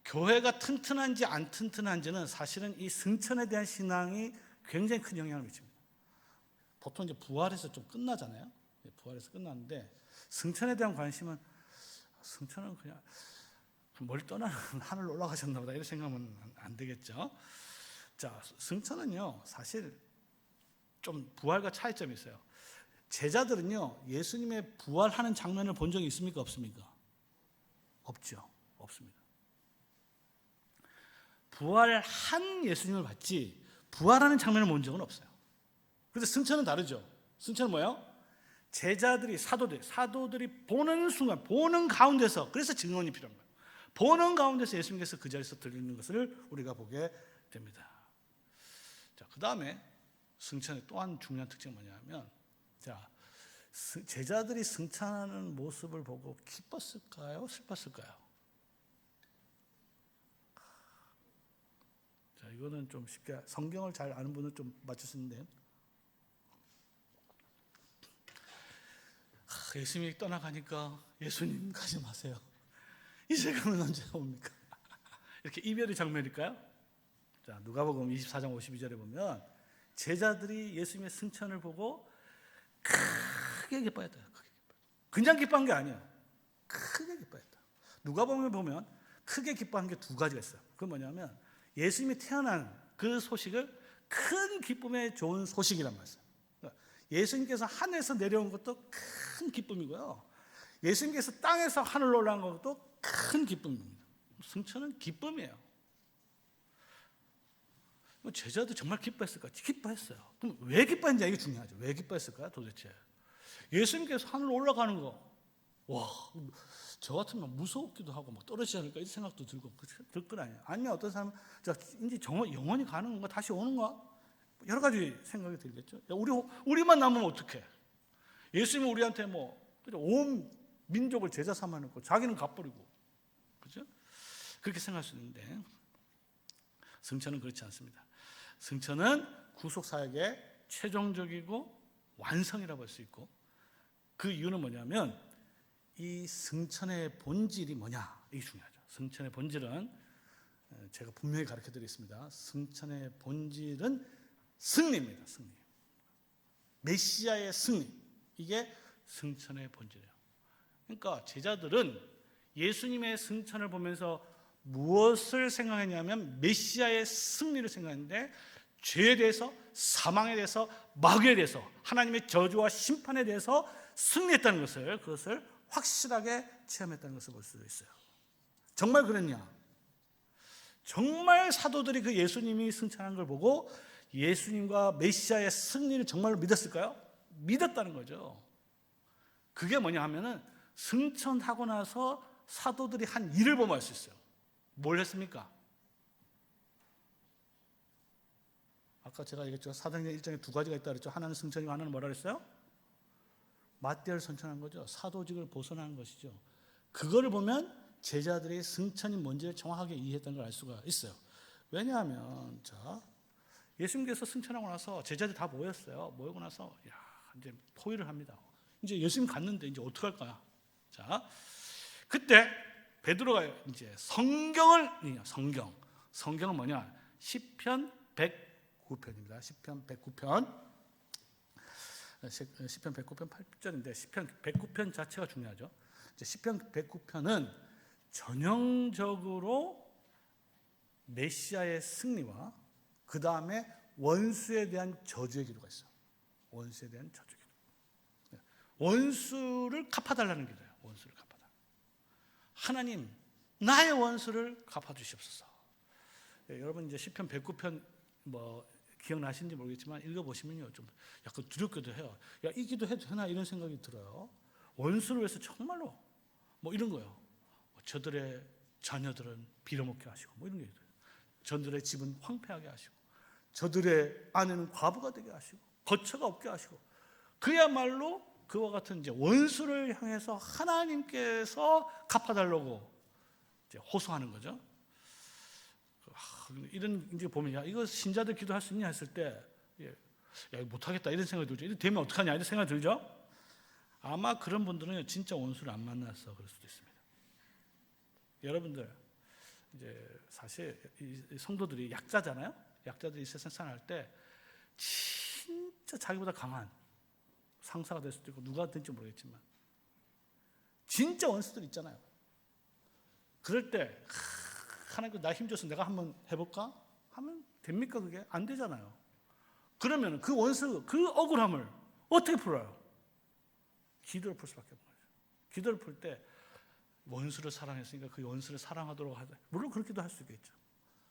교회가 튼튼한지 안 튼튼한지는 사실은 이 승천에 대한 신앙이 굉장히 큰 영향을 미칩니다. 보통 이제 부활해서 좀 끝나잖아요. 부활해서 끝났는데 승천에 대한 관심은, 승천은 그냥 멀리 떠나는 하늘로 올라가셨나 보다 이런 생각은 안 되겠죠. 자, 승천은요 사실 좀 부활과 차이점이 있어요. 제자들은요 예수님의 부활하는 장면을 본 적이 있습니까? 없습니까? 없죠. 없습니다. 부활한 예수님을 봤지 부활하는 장면을 본 적은 없어요. 그런데 승천은 다르죠. 승천은 뭐예요? 제자들이 사도들이 보는 순간, 보는 가운데서, 그래서 증언이 필요한 거예요. 보는 가운데서 예수님께서 그 자리에서 들리는 것을 우리가 보게 됩니다. 자, 그 다음에 승천의 또 한 중요한 특징은 뭐냐면, 자, 제자들이 승천하는 모습을 보고 기뻤을까요? 슬펐을까요? 자, 이거는 좀 쉽게 성경을 잘 아는 분은 좀 맞출 수 있는데, 예수님이 떠나가니까 예수님 가지 마세요. 이제 가면 언제 옵니까? 이렇게 이별의 장면일까요? 자, 누가복음 24장 52절에 보면 제자들이 예수님의 승천을 보고 크게 기뻐했다. 그냥 기뻐한 게 아니에요. 크게 기뻐했다. 누가복음에 보면 크게 기뻐한 게 두 가지가 있어요. 그건 뭐냐면 예수님이 태어난 그 소식을 큰 기쁨에 좋은 소식이란 말이에요. 예수님께서 하늘에서 내려온 것도 큰 기쁨이고요. 예수님께서 땅에서 하늘로 올라간 것도 큰 기쁨입니다. 승천은 기쁨이에요. 제자도 정말 기뻐했을까? 기뻐했어요. 그럼 왜 기뻐했는지 이게 중요하죠. 왜 기뻐했을까요? 도대체 예수님께서 하늘로 올라가는 거, 와, 저 같으면 무섭기도 하고 막 떨어지지 않을까 이 생각도 들고 들 건 아니에요. 아니면 어떤 사람은 이제 영원히 가는 건가? 다시 오는가? 여러 가지 생각이 들겠죠. 우리만 남으면 어떡해? 예수님은 우리한테 온 민족을 제자 삼아놓고 자기는 갚버리고, 그렇죠? 그렇게 생각할 수 있는데 승천은 그렇지 않습니다. 승천은 구속 사역의 최종적이고 완성이라고 할 수 있고, 그 이유는 뭐냐면 이 승천의 본질이 뭐냐, 이게 중요하죠. 승천의 본질은 제가 분명히 가르쳐드리겠습니다. 승천의 본질은 승리입니다. 승리. 메시아의 승리. 이게 승천의 본질이에요. 그러니까 제자들은 예수님의 승천을 보면서 무엇을 생각했냐면 메시아의 승리를 생각했는데, 죄에 대해서, 사망에 대해서, 마귀에 대해서, 하나님의 저주와 심판에 대해서 승리했다는 것을, 그것을 확실하게 체험했다는 것을 볼 수 있어요. 정말 그랬냐? 정말 사도들이 그 예수님이 승천한 걸 보고 예수님과 메시아의 승리를 정말로 믿었을까요? 믿었다는 거죠. 그게 뭐냐 하면은 승천하고 나서 사도들이 한 일을 보면 알 수 있어요. 뭘 했습니까? 아까 제가 얘기했죠. 사도행전 1장에 두 가지가 있다 그랬죠. 하나는 승천이고 하나는 뭐라 그랬어요? 마띠아를 선천한 거죠. 사도직을 벗어난 것이죠. 그거를 보면 제자들이 승천이 뭔지를 정확하게 이해했다는 걸 알 수가 있어요. 왜냐하면 예수님께서 승천하고 나서 제자들이 다 모였어요. 모이고 나서 이제 토의를 합니다. 이제 예수님 갔는데 이제 어떡할 거야? 자, 그때 베드로가 이제 성경은 뭐냐? 시편 109편입니다. 시편 109편. 시편 109편 8절인데 시편 109편 자체가 중요하죠. 이제 시편 109편은 전형적으로 메시아의 승리와 그 다음에 원수에 대한 저주의 기도가 있어요. 원수에 대한 저주의 기도. 원수를 갚아달라는 기도예요. 원수를 갚아달라. 하나님, 나의 원수를 갚아주시옵소서. 여러분 이제 시편 109편 기억나시는지 모르겠지만 읽어보시면요 좀 약간 두렵기도 해요. 이 기도 해도 되나 이런 생각이 들어요. 원수를 위해서 정말로 이런 거예요. 저들의 자녀들은 빌어먹게 하시고 이런 게 있어요. 저들의 집은 황폐하게 하시고 저들의 아내는 과부가 되게 하시고 거처가 없게 하시고, 그야말로 그와 같은 이제 원수를 향해서 하나님께서 갚아달라고 이제 호소하는 거죠. 이런 이제 보면 이거 신자들 기도할 수 있냐 했을 때 못하겠다 이런 생각이 들죠. 이거 되면 어떡하냐 이런 생각이 들죠. 아마 그런 분들은 진짜 원수를 안 만나서 그럴 수도 있습니다. 여러분들 이제 사실 이 성도들이 약자잖아요. 약자들이 이 세상 살아갈 때 진짜 자기보다 강한 상사가 될 수도 있고 누가 될지 모르겠지만 진짜 원수들 있잖아요. 그럴 때 하나님 나 힘줘서 내가 한번 해볼까? 하면 됩니까? 그게 안 되잖아요. 그러면 그 원수, 그 억울함을 어떻게 풀어요? 기도를 풀 수밖에 없는 거죠. 기도를 풀 때 원수를 사랑했으니까 그 원수를 사랑하도록 하자. 물론 그렇게도 할 수 있겠죠.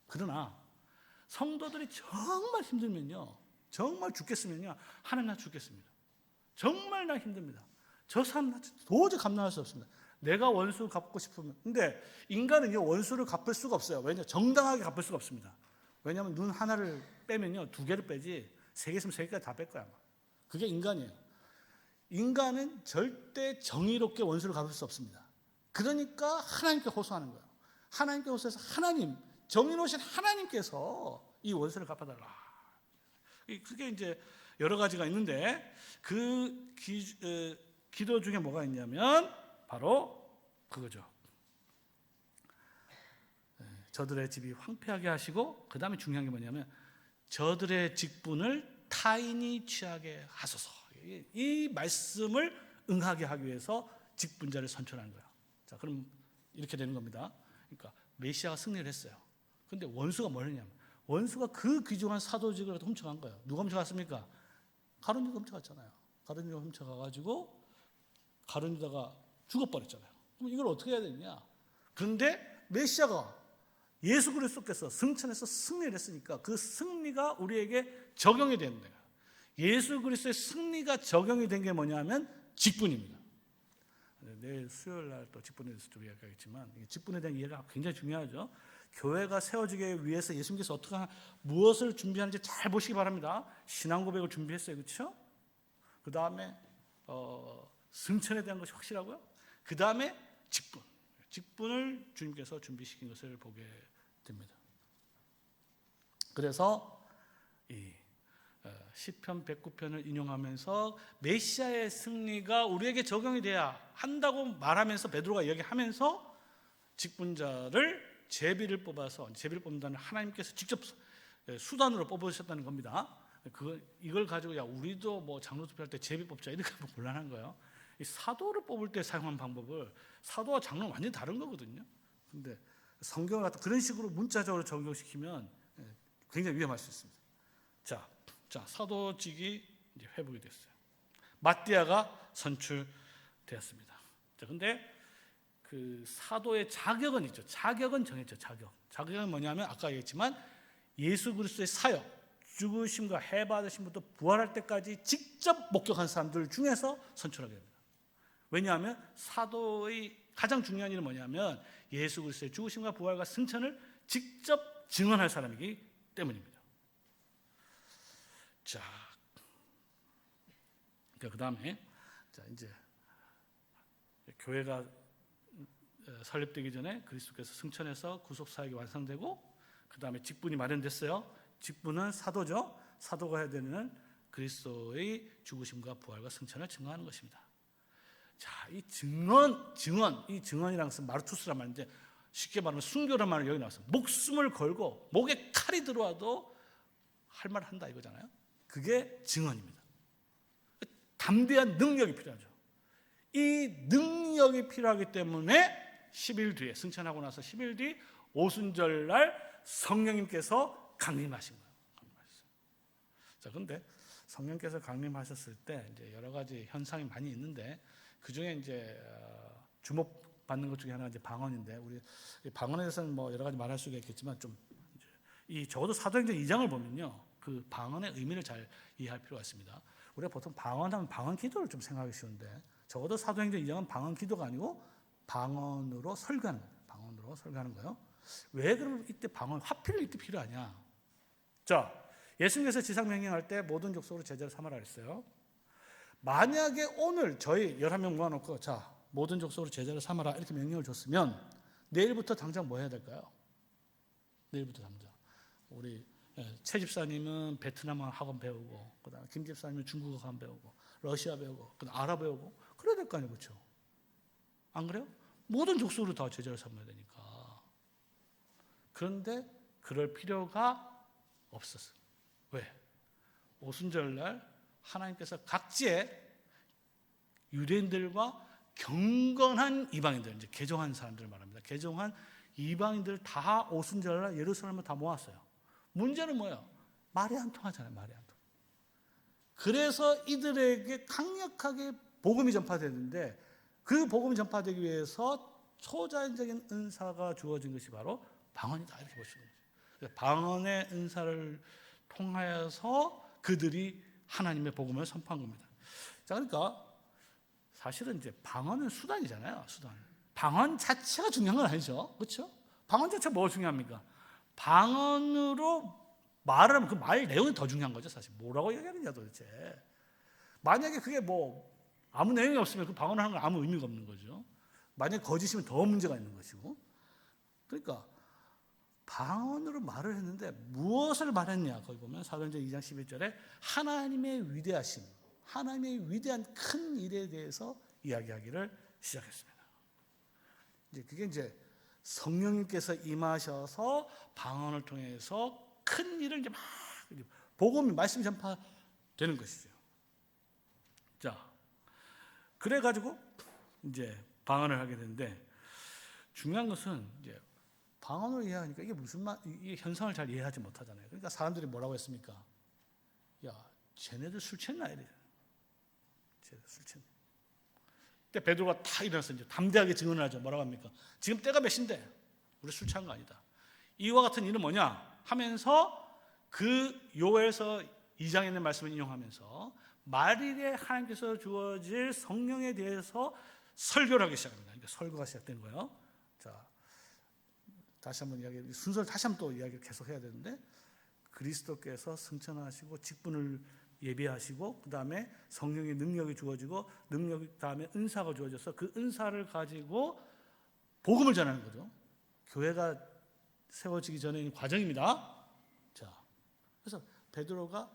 그러나 성도들이 정말 힘들면요, 정말 죽겠으면요, 하나님 나 죽겠습니다. 정말 나 힘듭니다. 저 사람 도저히 감당할 수 없습니다. 내가 원수 갚고 싶으면. 근데 인간은요, 원수를 갚을 수가 없어요. 왜냐? 정당하게 갚을 수가 없습니다. 왜냐하면 눈 하나를 빼면요, 두 개를 빼지, 세 개 있으면 세 개까지 다 뺄 거야. 아마. 그게 인간이에요. 인간은 절대 정의롭게 원수를 갚을 수 없습니다. 그러니까 하나님께 호소하는 거예요. 하나님께 호소해서 하나님, 정의로우신 하나님께서 이 원수를 갚아달라. 그게 이제 여러 가지가 있는데 그 기도 중에 뭐가 있냐면 바로 그거죠. 저들의 집이 황폐하게 하시고, 그 다음에 중요한 게 뭐냐면 저들의 직분을 타인이 취하게 하소서. 이 말씀을 응하게 하기 위해서 직분자를 선출하는 거예요. 자, 그럼 이렇게 되는 겁니다. 그러니까 메시아가 승리를 했어요. 근데 원수가 뭘 했냐면, 원수가 그 귀중한 사도직을 훔쳐간 거예요. 누가 훔쳐갔습니까? 가룟 유다가 훔쳐갔잖아요. 가룟 유다가 훔쳐가가지고 가룟 유다가 죽어버렸잖아요. 그럼 이걸 어떻게 해야 되느냐? 그런데 메시아가 예수 그리스도께서 승천해서 승리를 했으니까 그 승리가 우리에게 적용이 되는 거예요. 예수 그리스도의 승리가 적용이 된 게 뭐냐면 직분입니다. 내일 수요일 날 또 직분에 대해서 좀 이야기하겠지만, 직분에 대한 이해가 굉장히 중요하죠. 교회가 세워지기 위해서 예수님께서 무엇을 준비하는지 잘 보시기 바랍니다. 신앙 고백을 준비했어요. 그렇죠? 그 다음에 승천에 대한 것이 확실하고요. 그 다음에 직분을 주님께서 준비시킨 것을 보게 됩니다. 그래서 이 시편 109편을 인용하면서 메시아의 승리가 우리에게 적용이 돼야 한다고 말하면서 베드로가 이야기하면서 직분자를 제비를 뽑는다는 하나님께서 직접 수단으로 뽑으셨다는 겁니다. 이걸 가지고 우리도 뭐 장로 투표할 때 제비 뽑자 이렇게 하면 곤란한 거예요. 이 사도를 뽑을 때 사용한 방법을 사도와 장로는 완전히 다른 거거든요. 근데 성경을 갖다 그런 식으로 문자적으로 적용시키면 굉장히 위험할 수 있습니다. 자, 사도직이 이제 회복이 됐어요. 마띠아가 선출되었습니다. 자, 근데 그 사도의 자격은 있죠. 자격은 정했죠. 자격은 뭐냐면 아까 얘기했지만 예수 그리스도의 사역, 죽으심과 해받으심부터 부활할 때까지 직접 목격한 사람들 중에서 선출하게 됩니다. 왜냐하면 사도의 가장 중요한 일은 뭐냐면 예수 그리스도의 죽으심과 부활과 승천을 직접 증언할 사람이기 때문입니다. 자, 그 다음에 이제 교회가 설립되기 전에 그리스도께서 승천해서 구속 사역이 완성되고, 그 다음에 직분이 마련됐어요. 직분은 사도죠. 사도가 해야 되는 그리스도의 죽으심과 부활과 승천을 증거하는 것입니다. 자, 이 이 증언이라는 것은 마르투스란 말인데, 쉽게 말하면 순교란 말을 여기 나왔어요. 목숨을 걸고 목에 칼이 들어와도 할 말 한다 이거잖아요. 그게 증언입니다. 담대한 능력이 필요하죠. 이 능력이 필요하기 때문에 10일 뒤에, 승천하고 나서 10일 뒤 오순절 날 성령님께서 강림하신 거예요. 자, 근데 성령께서 강림하셨을 때 이제 여러 가지 현상이 많이 있는데, 그 중에 이제 주목받는 것 중에 하나가 이제 방언인데, 우리 방언에 대해서는 뭐 여러 가지 말할 수가 있겠지만, 적어도 사도행전 2장을 보면요, 그 방언의 의미를 잘 이해할 필요가 있습니다. 우리가 보통 방언하면 방언 기도를 좀 생각하기 쉬운데, 적어도 사도행전 2장은 방언 기도가 아니고 방언으로 설교하는 거예요. 방언으로 설교하는 거예요. 왜 그럼 이때 하필 이때 필요하냐? 자, 예수님께서 지상 명령할 때 모든 족속으로 제자를 삼아라 그랬어요. 만약에 오늘 저희 11명 모아놓고 모든 족속으로 제자를 삼아라 이렇게 명령을 줬으면 내일부터 당장 뭐 해야 될까요? 내일부터 당장 우리 최 집사님은 베트남 학원 배우고, 그다음 김 집사님은 중국어 학원 배우고, 러시아 배우고, 그다음 아랍 배우고, 그래야 될 거 아니에요, 그렇죠? 안 그래요? 모든 족속으로 다 제자를 삼아야 되니까. 그런데 그럴 필요가 없었어요. 왜? 오순절날 하나님께서 각지에 유대인들과 경건한 이방인들, 이제 개종한 사람들을 말합니다. 개종한 이방인들 다 오순절날 예루살렘을 다 모았어요. 문제는 뭐예요? 말이 안 통하잖아요. 말이 안 통. 그래서 이들에게 강력하게 복음이 전파되는데, 그 복음이 전파되기 위해서 초자연적인 은사가 주어진 것이 바로 방언이다, 이렇게 보시는 거죠. 방언의 은사를 통하여서 그들이 하나님의 복음을 선포한 겁니다. 자, 그러니까 사실은 이제 방언은 수단이잖아요. 수단. 방언 자체가 중요한 건 아니죠. 그렇죠? 방언 자체가 뭐가 중요합니까? 방언으로 말을 하면 그 말 내용이 더 중요한 거죠. 사실 뭐라고 얘기하느냐 도대체. 만약에 그게 뭐 아무 내용이 없으면 그 방언을 하는 건 아무 의미가 없는 거죠. 만약에 거짓이면 더 문제가 있는 것이고. 그러니까 방언으로 말을 했는데 무엇을 말했냐? 거기 보면 사도행전 2장 11절에 하나님의 위대하심, 하나님의 위대한 큰 일에 대해서 이야기하기를 시작했습니다. 이제 그게 이제 성령님께서 임하셔서 방언을 통해서 큰 일을 이제 막 복음이 말씀이 전파되는 것이죠. 자, 그래가지고 이제 방언을 하게 되는데 중요한 것은 이제 방언을 이해하니까 이게 무슨 말, 이 현상을 잘 이해하지 못하잖아요. 그러니까 사람들이 뭐라고 했습니까? 야, 쟤네들 술 취했나 이래. 쟤네들 술 취했나. 그때 베드로가 다 일어나서 이제 담대하게 증언을 하죠. 뭐라고 합니까? 지금 때가 몇 시인데 우리 술 취한 거 아니다. 이와 같은 일은 뭐냐 하면서 그 요엘서 2장에 있는 말씀을 인용하면서 말일에 하나님께서 주어질 성령에 대해서 설교를 하기 시작합니다. 그러니까 설교가 시작된 거예요. 자, 다시 한번 이야기, 순서를 다시 한번 또 이야기를 계속 해야 되는데, 그리스도께서 승천하시고 직분을 예비하시고 그 다음에 성령의 능력이 주어지고 능력 다음에 은사가 주어져서 그 은사를 가지고 복음을 전하는 거죠. 교회가 세워지기 전에 있는 과정입니다. 자, 그래서 베드로가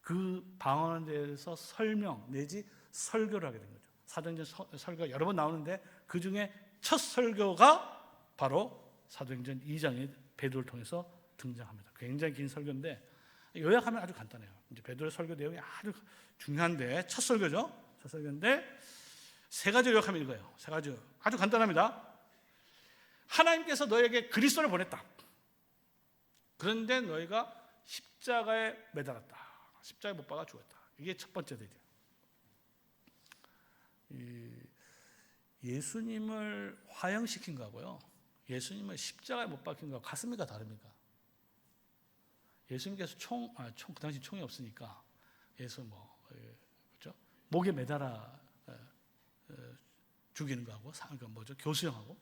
그 방언에 대해서 설명 내지 설교를 하게 된 거죠. 사도행전 설교가 여러 번 나오는데 그 중에 첫 설교가 바로 사도행전 2장에 베드로를 통해서 등장합니다. 굉장히 긴 설교인데 요약하면 아주 간단해요. 이제 베드로의 설교 내용이 아주 중요한데 첫 설교죠. 첫 설교인데 세 가지 요약하면 이거예요. 세 가지 아주 간단합니다. 하나님께서 너에게 그리스도를 보냈다. 그런데 너희가 십자가에 매달았다. 십자가에 못 박아 죽었다. 이게 첫 번째 대죠. 예수님을 화형시킨 거고요. 예수님을 십자가에 못 박힌 거 같습니까? 다릅니까? 예수님께서 그 당시 총이 없으니까 예수 그렇죠? 목에 매달아 죽이는 거하고 교수형하고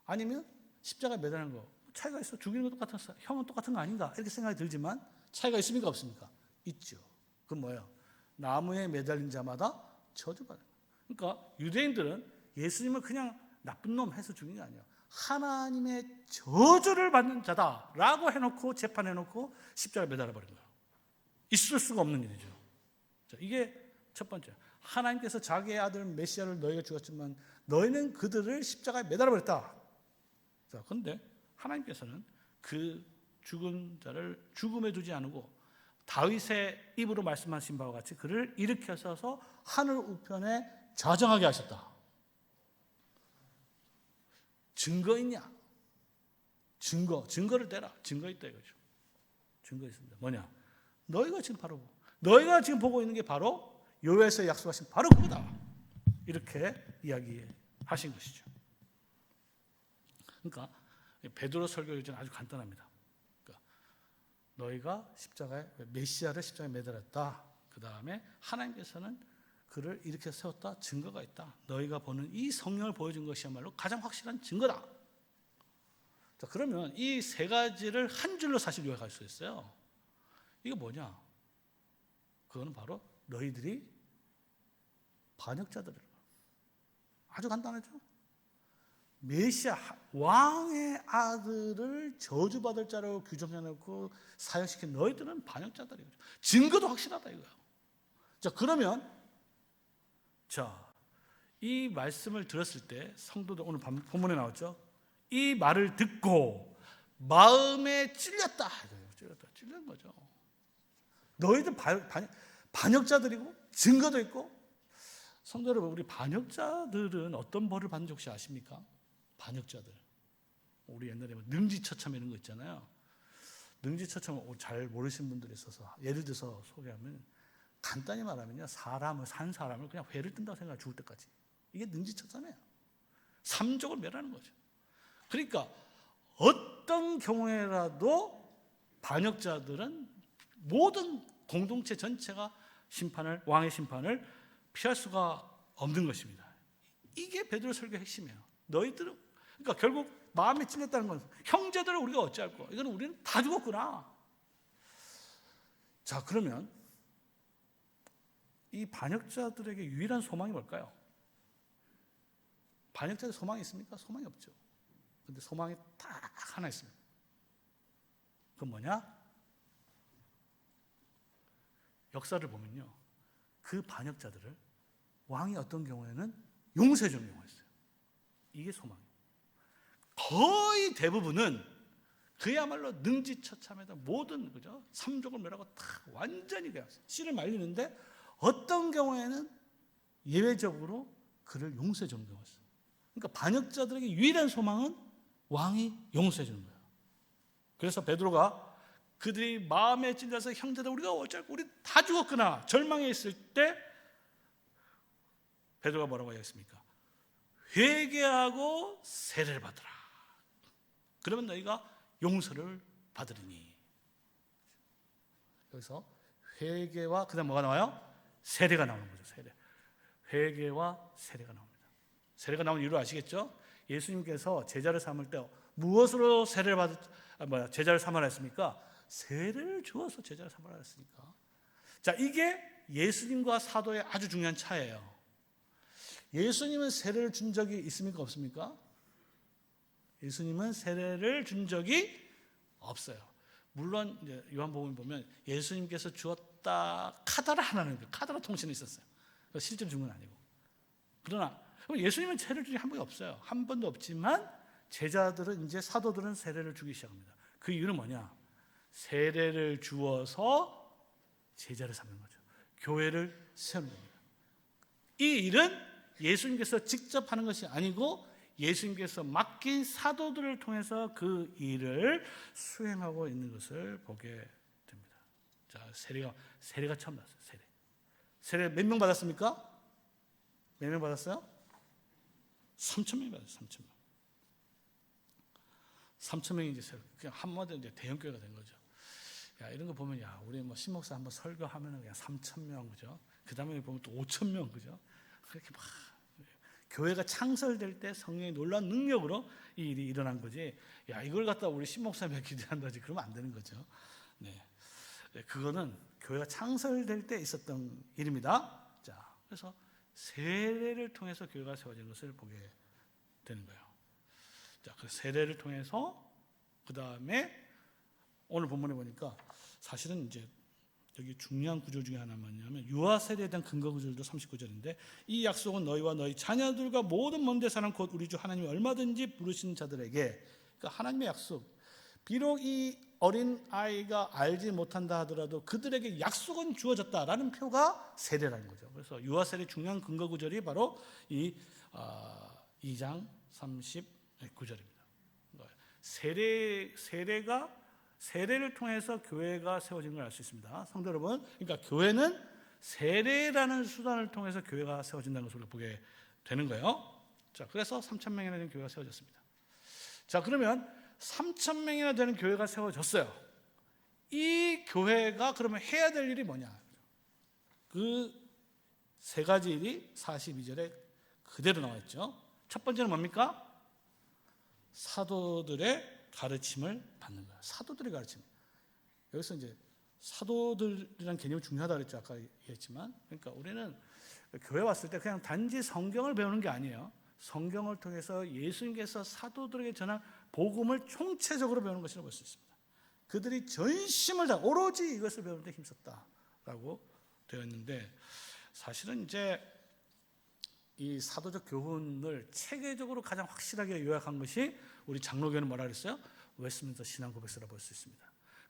아니면 십자가에 매달는 거 차이가 있어. 죽이는 거 똑같았어. 형은 똑같은 거 아닌가? 이렇게 생각이 들지만 차이가 있습니까? 없습니까? 있죠. 그건 뭐예요? 나무에 매달린 자마다 저주받는 거예요. 그러니까 유대인들은 예수님을 그냥 나쁜 놈 해서 죽인 게 아니에요. 하나님의 저주를 받는 자다라고 해놓고 재판해놓고 십자가에 매달아버린 거예요. 있을 수가 없는 일이죠. 자, 이게 첫 번째. 하나님께서 자기의 아들 메시아를 너희가 죽었지만 너희는 그들을 십자가에 매달아버렸다. 자, 그런데 하나님께서는 그 죽은 자를 죽음에 두지 않고 다윗의 입으로 말씀하신 바와 같이 그를 일으켜서 하늘 우편에 좌정하게 하셨다. 증거 있냐? 증거를 대라. 증거 있다 이거죠. 증거 있습니다. 뭐냐? 너희가 너희가 지금 보고 있는 게 바로 요엘서에 약속하신 바로 그거다. 이렇게 이야기하신 것이죠. 그러니까 베드로 설교 요지는 아주 간단합니다. 그러니까 너희가 메시아를 십자가에 매달았다. 그 다음에 하나님께서는 그를 이렇게 세웠다. 증거가 있다. 너희가 보는 이 성령을 보여준 것이야말로 가장 확실한 증거다. 자, 그러면 이 세 가지를 한 줄로 사실 요약할 수 있어요. 이게 뭐냐? 그거는 바로 너희들이 반역자들이라. 아주 간단하죠? 메시아 왕의 아들을 저주받을 자로 규정해놓고 사형시킨 너희들은 반역자들이에요. 증거도 확실하다 이거예요. 자, 그러면 이 말씀을 들었을 때 성도들 오늘 본문에 나왔죠. 이 말을 듣고 마음에 찔렸다. 찔린 거죠. 너희들 반역자들이고 증거도 있고 성도 여러분, 우리 반역자들은 어떤 벌을 받는지 혹시 아십니까? 반역자들. 우리 옛날에 능지처참 이런 거 있잖아요. 능지처참 잘 모르시는 분들이 있어서 예를 들어서 소개하면, 간단히 말하면요, 산 사람을 그냥 회를 뜬다고 생각해, 죽을 때까지. 이게 능지처참이에요. 삼족을 멸하는 거죠. 그러니까 어떤 경우에라도 반역자들은 모든 공동체 전체가 왕의 심판을 피할 수가 없는 것입니다. 이게 베드로 설교의 핵심이에요. 너희들은, 그러니까 결국 마음에 찔렸다는 건, 형제들을 우리가 어찌할 거? 이거는 우리는 다 죽었구나. 자, 그러면 이 반역자들에게 유일한 소망이 뭘까요? 반역자들 소망이 있습니까? 소망이 없죠. 근데 소망이 딱 하나 있습니다. 그건 뭐냐? 역사를 보면요, 그 반역자들을 왕이 어떤 경우에는 용서해 주는 경우가 있어요. 이게 소망이에요. 거의 대부분은 그야말로 능지처참에다 모든, 그죠? 삼족을 멸하고 다 완전히 그냥 씨를 말리는데, 어떤 경우에는 예외적으로 그를 용서해 주는 경우가 있어요. 그러니까 반역자들에게 유일한 소망은 왕이 용서해 주는 거예요. 그래서 베드로가 그들이 마음에 찔려서 형제들 우리가 어쩔, 우리 다 죽었구나 절망해 있을 때 베드로가 뭐라고 하였습니까? 회개하고 세례를 받으라. 그러면 너희가 용서를 받으리니. 여기서 회개와 그다음 뭐가 나와요? 세례가 나오는 거죠. 세례. 회개와 세례가 나옵니다. 세례가 나온 이유를 아시겠죠? 예수님께서 제자를 삼을 때 무엇으로 제자를 삼으라 했습니까? 세례를 주어서 제자를 삼으라 했으니까. 자, 이게 예수님과 사도의 아주 중요한 차이예요. 예수님은 세례를 준 적이 있습니까? 없습니까? 예수님은 세례를 준 적이 없어요. 물론 이제 요한복음 보면 예수님께서 주었다 카더라 하나는, 카더라 통신이 있었어요. 실제로 준 건 아니고. 그러나 예수님은 세례를 준 적이 한 번도 없어요. 한 번도 없지만 제자들은, 이제 사도들은 세례를 주기 시작합니다. 그 이유는 뭐냐? 세례를 주어서 제자를 삼는 거죠. 교회를 세우는 겁니다. 이 일은 예수님께서 직접 하는 것이 아니고 예수님께서 맡긴 사도들을 통해서 그 일을 수행하고 있는 것을 보게 됩니다. 자, 세례가 처음 났어요. 세례 몇 명 받았습니까? 몇 명 받았어요? 3,000명이 받았어요. 3,000명. 3,000명이 이제 그냥 한마디로 이제 대형교회가 된 거죠. 야, 이런 거 보면, 야, 우리 뭐 신목사 한번 설교하면은 그냥 3,000명, 그죠? 그 다음에 보면 또 5,000명, 그죠? 그렇게 막 교회가 창설될 때 성령의 놀라운 능력으로 이 일이 일어난 거지. 야, 이걸 갖다 우리 신목사님이 기대한다지 그러면 안 되는 거죠. 네, 그거는 교회가 창설될 때 있었던 일입니다. 자, 그래서 세례를 통해서 교회가 세워진 것을 보게 되는 거예요. 자, 그 세례를 통해서 그 다음에 오늘 본문에 보니까 사실은 이제 여기 중요한 구절 중에 하나는 뭐냐면 유아 세례에 대한 근거 구절도 39절인데, 이 약속은 너희와 너희 자녀들과 모든 먼데 사는 곧 우리 주 하나님이 얼마든지 부르신 자들에게, 그러니까 하나님의 약속, 비록 이 어린 아이가 알지 못한다 하더라도 그들에게 약속은 주어졌다라는 표가 세례라는 거죠. 그래서 유아 세례 중요한 근거 구절이 바로 이 2장 39절입니다. 세례를 통해서 교회가 세워진 걸 알 수 있습니다. 성도 여러분, 그러니까 교회는 세례라는 수단을 통해서 교회가 세워진다는 것을 보게 되는 거예요. 자, 그래서 3,000명이나 되는 교회가 세워졌습니다. 자, 그러면 3,000명이나 되는 교회가 세워졌어요. 이 교회가 그러면 해야 될 일이 뭐냐? 그 세 가지 일이 42절에 그대로 나와 있죠. 첫 번째는 뭡니까? 사도들의 가르침을 받는 거야. 사도들의 가르침. 여기서 이제 사도들이라는 개념이 중요하다 그랬죠. 아까 얘기했지만. 그러니까 우리는 교회 왔을 때 그냥 단지 성경을 배우는 게 아니에요. 성경을 통해서 예수님께서 사도들에게 전한 복음을 총체적으로 배우는 것이라고 볼 수 있습니다. 그들이 전심을 다 오로지 이것을 배우는 데 힘썼다라고 되어 있는데, 사실은 이제 이 사도적 교훈을 체계적으로 가장 확실하게 요약한 것이 우리 장로교는 뭐라 그랬어요? 웨스트민스터 신앙고백서라고 볼 수 있습니다.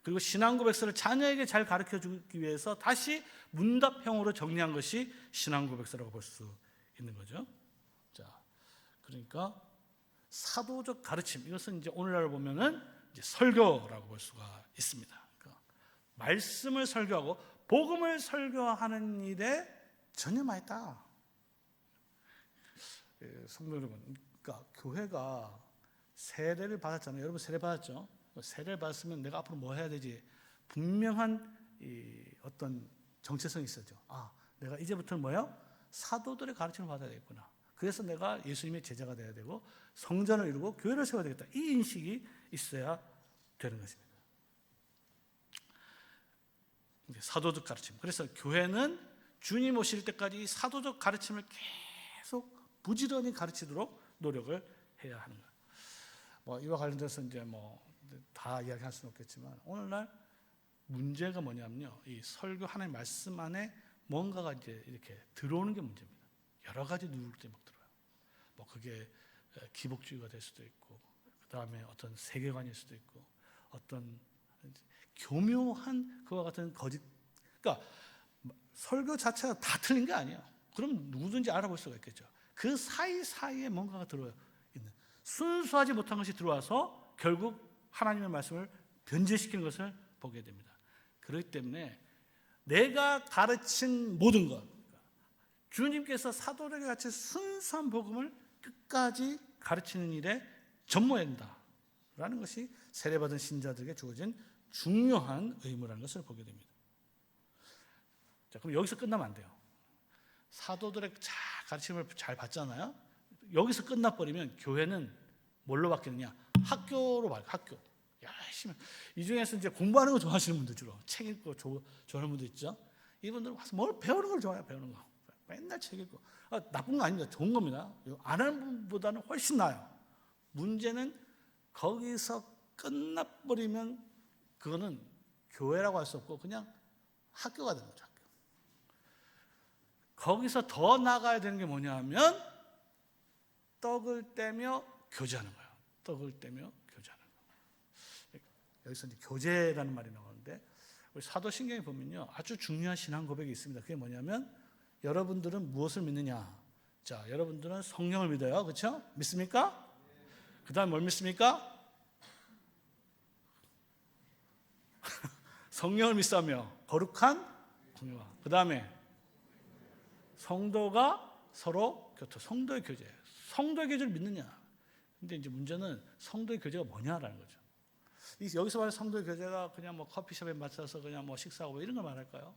그리고 신앙고백서를 자녀에게 잘 가르쳐 주기 위해서 다시 문답형으로 정리한 것이 신앙고백서라고 볼 수 있는 거죠. 자, 그러니까 사도적 가르침, 이것은 이제 오늘날 보면은 이제 설교라고 볼 수가 있습니다. 그러니까 말씀을 설교하고 복음을 설교하는 일에 전념하였다. 성도 여러분, 그러니까 교회가 세례를 받았잖아요. 여러분 세례 받았죠? 세례를 받았으면 내가 앞으로 뭐 해야 되지? 분명한 어떤 정체성이 있었죠. 내가 이제부터는 뭐예요? 사도들의 가르침을 받아야 되겠구나. 그래서 내가 예수님의 제자가 돼야 되고 성전을 이루고 교회를 세워야 되겠다. 이 인식이 있어야 되는 것입니다. 사도적 가르침. 그래서 교회는 주님 오실 때까지 사도적 가르침을 계속 부지런히 가르치도록 노력을 해야 하는 거예요. 이와 관련돼서 이제 다 이야기할 수는 없겠지만 오늘날 문제가 뭐냐면요, 이 설교 하나의 말씀 안에 뭔가가 이제 이렇게 들어오는 게 문제입니다. 여러 가지 누룩들이 막 들어요. 그게 기복주의가 될 수도 있고, 그 다음에 어떤 세계관일 수도 있고, 어떤 교묘한 그와 같은 거짓. 그러니까 설교 자체가 다 틀린 게 아니에요. 그럼 누구든지 알아볼 수가 있겠죠. 그 사이사이에 뭔가가 들어있는, 순수하지 못한 것이 들어와서 결국 하나님의 말씀을 변제시키는 것을 보게 됩니다. 그렇기 때문에 내가 가르친 모든 것, 주님께서 사도들에게 같이 순수한 복음을 끝까지 가르치는 일에 전무해야 된다라는 것이 세례받은 신자들에게 주어진 중요한 의무라는 것을 보게 됩니다. 자, 그럼 여기서 끝나면 안 돼요. 사도들의 가르침을 잘 받잖아요. 여기서 끝나버리면 교회는 뭘로 바뀌느냐? 학교로 바뀌어요. 학교. 열심히. 이 중에서 이제 공부하는 거 좋아하시는 분들 주로 책 읽고 좋아하는 분들 있죠. 이분들은 와서 뭘 배우는 걸 좋아해요. 배우는 거. 맨날 책 읽고. 나쁜 거 아닙니다. 좋은 겁니다. 안 하는 분보다는 훨씬 나아요. 문제는 거기서 끝나버리면 그거는 교회라고 할 수 없고 그냥 학교가 되는 거죠. 학교. 거기서 더 나가야 되는 게 뭐냐 하면 떡을 떼며 교제하는 거예요. 떡을 떼며 교제하는 거예요. 여기서 이제 교제라는 말이 나오는데 우리 사도신경에 보면요, 아주 중요한 신앙 고백이 있습니다. 그게 뭐냐면 여러분들은 무엇을 믿느냐? 자, 여러분들은 성령을 믿어요. 그렇죠? 믿습니까? 그 다음 뭘 믿습니까? 성령을 믿사며 거룩한 공유와, 그 다음에 성도가 서로 교토, 성도의 교제. 성도의 교제를 믿느냐? 근데 이제 문제는 성도의 교제가 뭐냐라는 거죠. 여기서 말하는 성도의 교제가 그냥 커피숍에 맞춰서 그냥 식사하고 이런 걸 말할까요?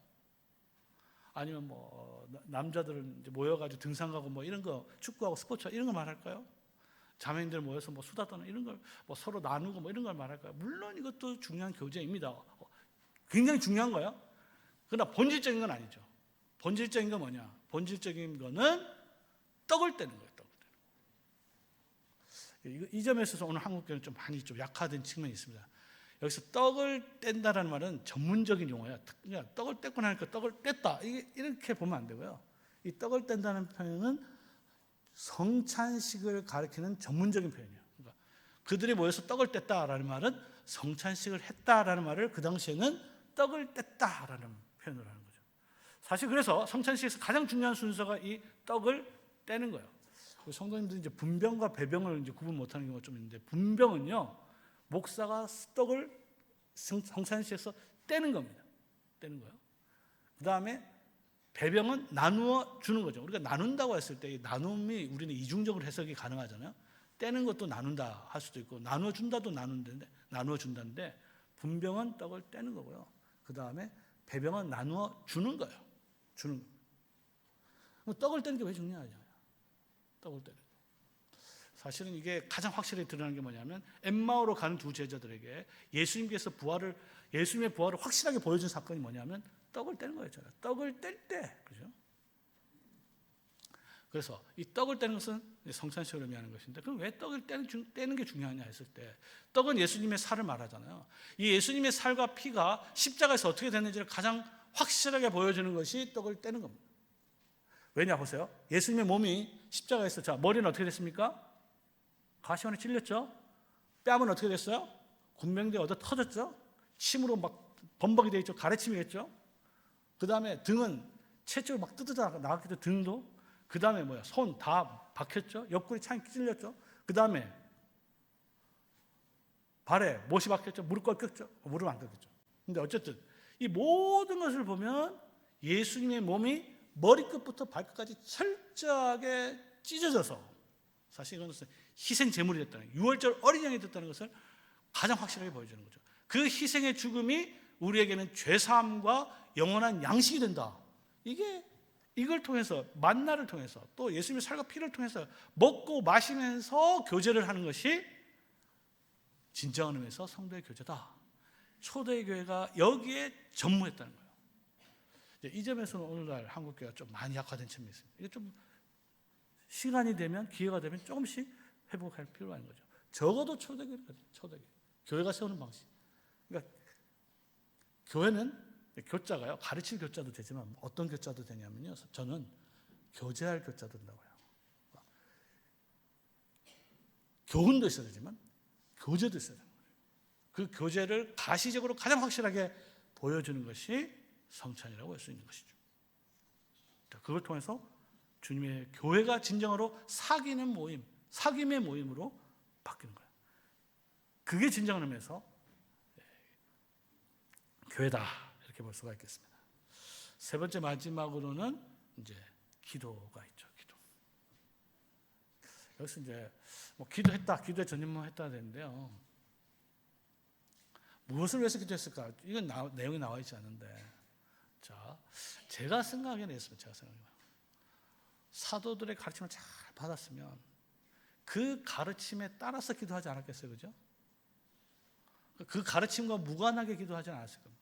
아니면 남자들은 이제 모여가지고 등산 가고 이런 거, 축구하고 스포츠 이런 걸 말할까요? 자매님들 모여서 수다 떠는 이런 걸 서로 나누고 이런 걸 말할까요? 물론 이것도 중요한 교제입니다. 굉장히 중요한 거예요. 그러나 본질적인 건 아니죠. 본질적인 건 뭐냐? 본질적인 거는 떡을 떼는 거예요. 떡을 떼는 거. 이 점에 있어서 오늘 한국교회는 좀 많이 약화된 측면이 있습니다. 여기서 떡을 뗀다라는 말은 전문적인 용어예요. 그러니까 떡을 뗐고 나니까 떡을 뗐다. 이렇게 보면 안 되고요. 이 떡을 뗀다는 표현은 성찬식을 가리키는 전문적인 표현이에요. 그러니까 그들이 모여서 떡을 뗐다라는 말은 성찬식을 했다라는 말을 그 당시에는 떡을 뗐다라는 표현을 하는 거죠. 사실 그래서 성찬식에서 가장 중요한 순서가 이 떡을 떼는 거예요. 성도님들이 이제 분병과 배병을 이제 구분 못하는 경우가 좀 있는데, 분병은요, 목사가 떡을 성찬식에서 떼는 겁니다. 떼는 거예요. 그 다음에 배병은 나누어 주는 거죠. 우리가 나눈다고 했을 때 이 나눔이 우리는 이중적으로 해석이 가능하잖아요. 떼는 것도 나눈다 할 수도 있고 나누어 준다도 나누어 준다는데, 분병은 떡을 떼는 거고요. 그 다음에 배병은 나누어 주는 거예요. 주는 거. 떡을 떼는 게 왜 중요하냐? 떡을 떼는 거. 사실은 이게 가장 확실히 드러나는 게 뭐냐면 엠마오로 가는 두 제자들에게 예수님의 부활을 확실하게 보여준 사건이 뭐냐면 떡을 떼는 거였잖아요. 떡을 뗄 때, 그죠? 그래서 이 떡을 떼는 것은 성찬식을 의미하는 것인데, 그럼 왜 떡을 떼는 게 중요하냐 했을 때, 떡은 예수님의 살을 말하잖아요. 이 예수님의 살과 피가 십자가에서 어떻게 됐는지를 가장 확실하게 보여주는 것이 떡을 떼는 겁니다. 왜냐 보세요. 예수님의 몸이 십자가에서, 자, 머리는 어떻게 됐습니까? 가시관에 찔렸죠. 뺨은 어떻게 됐어요? 군병대에 얻어 터졌죠. 침으로 막 범벅이 되어 있죠. 가래침이겠죠. 그 다음에 등은 채찍으로 막 뜯어져 나갔겠죠. 등도. 그 다음에 뭐야? 손 다 박혔죠? 옆구리 창이 찔렸죠? 그 다음에 발에 못이 박혔죠? 무릎 꺾였죠? 무릎 안 꺾였죠? 근데 어쨌든 이 모든 것을 보면 예수님의 몸이 머리끝부터 발끝까지 철저하게 찢어져서, 사실 이건 희생 제물이 됐다는, 유월절 어린 양이 됐다는 것을 가장 확실하게 보여주는 거죠. 그 희생의 죽음이 우리에게는 죄사함과 영원한 양식이 된다. 이걸 통해서, 만나를 통해서, 또 예수님의 살과 피를 통해서 먹고 마시면서 교제를 하는 것이 진정한 의미에서 성도의 교제다. 초대의 교회가 여기에 전무했다는 거예요. 이 점에서는 오늘날 한국교회가 좀 많이 약화된 측면이 있습니다. 이게 좀 시간이 되면, 기회가 되면 조금씩 회복할 필요가 있는 거죠. 적어도 초대교회까지, 초대교회. 교회가 세우는 방식. 그러니까 교회는 교자가요, 가르칠 교자도 되지만 어떤 교자도 되냐면요, 저는 교제할 교자도 된다고 해요. 교훈도 있어야 되지만 교제도 있어야 되는 거예요. 그 교제를 가시적으로 가장 확실하게 보여주는 것이 성찬이라고 할 수 있는 것이죠. 그걸 통해서 주님의 교회가 진정으로 사귀는 모임, 사귐의 모임으로 바뀌는 거예요. 그게 진정한 의미에서 교회다, 이렇게 볼 수가 있겠습니다. 세 번째, 마지막으로는 이제 기도가 있죠. 기도. 여기서 이제 뭐 기도했다, 기도에 전념했다 되는데요. 무엇을 위해서 기도했을까? 이건 내용이 나와 있지 않은데, 자, 제가 생각해낸 있습니다. 제가 생각해낸. 사도들의 가르침을 잘 받았으면 그 가르침에 따라서 기도하지 않았겠어요, 그죠? 그 가르침과 무관하게 기도하지 않았을 겁니다.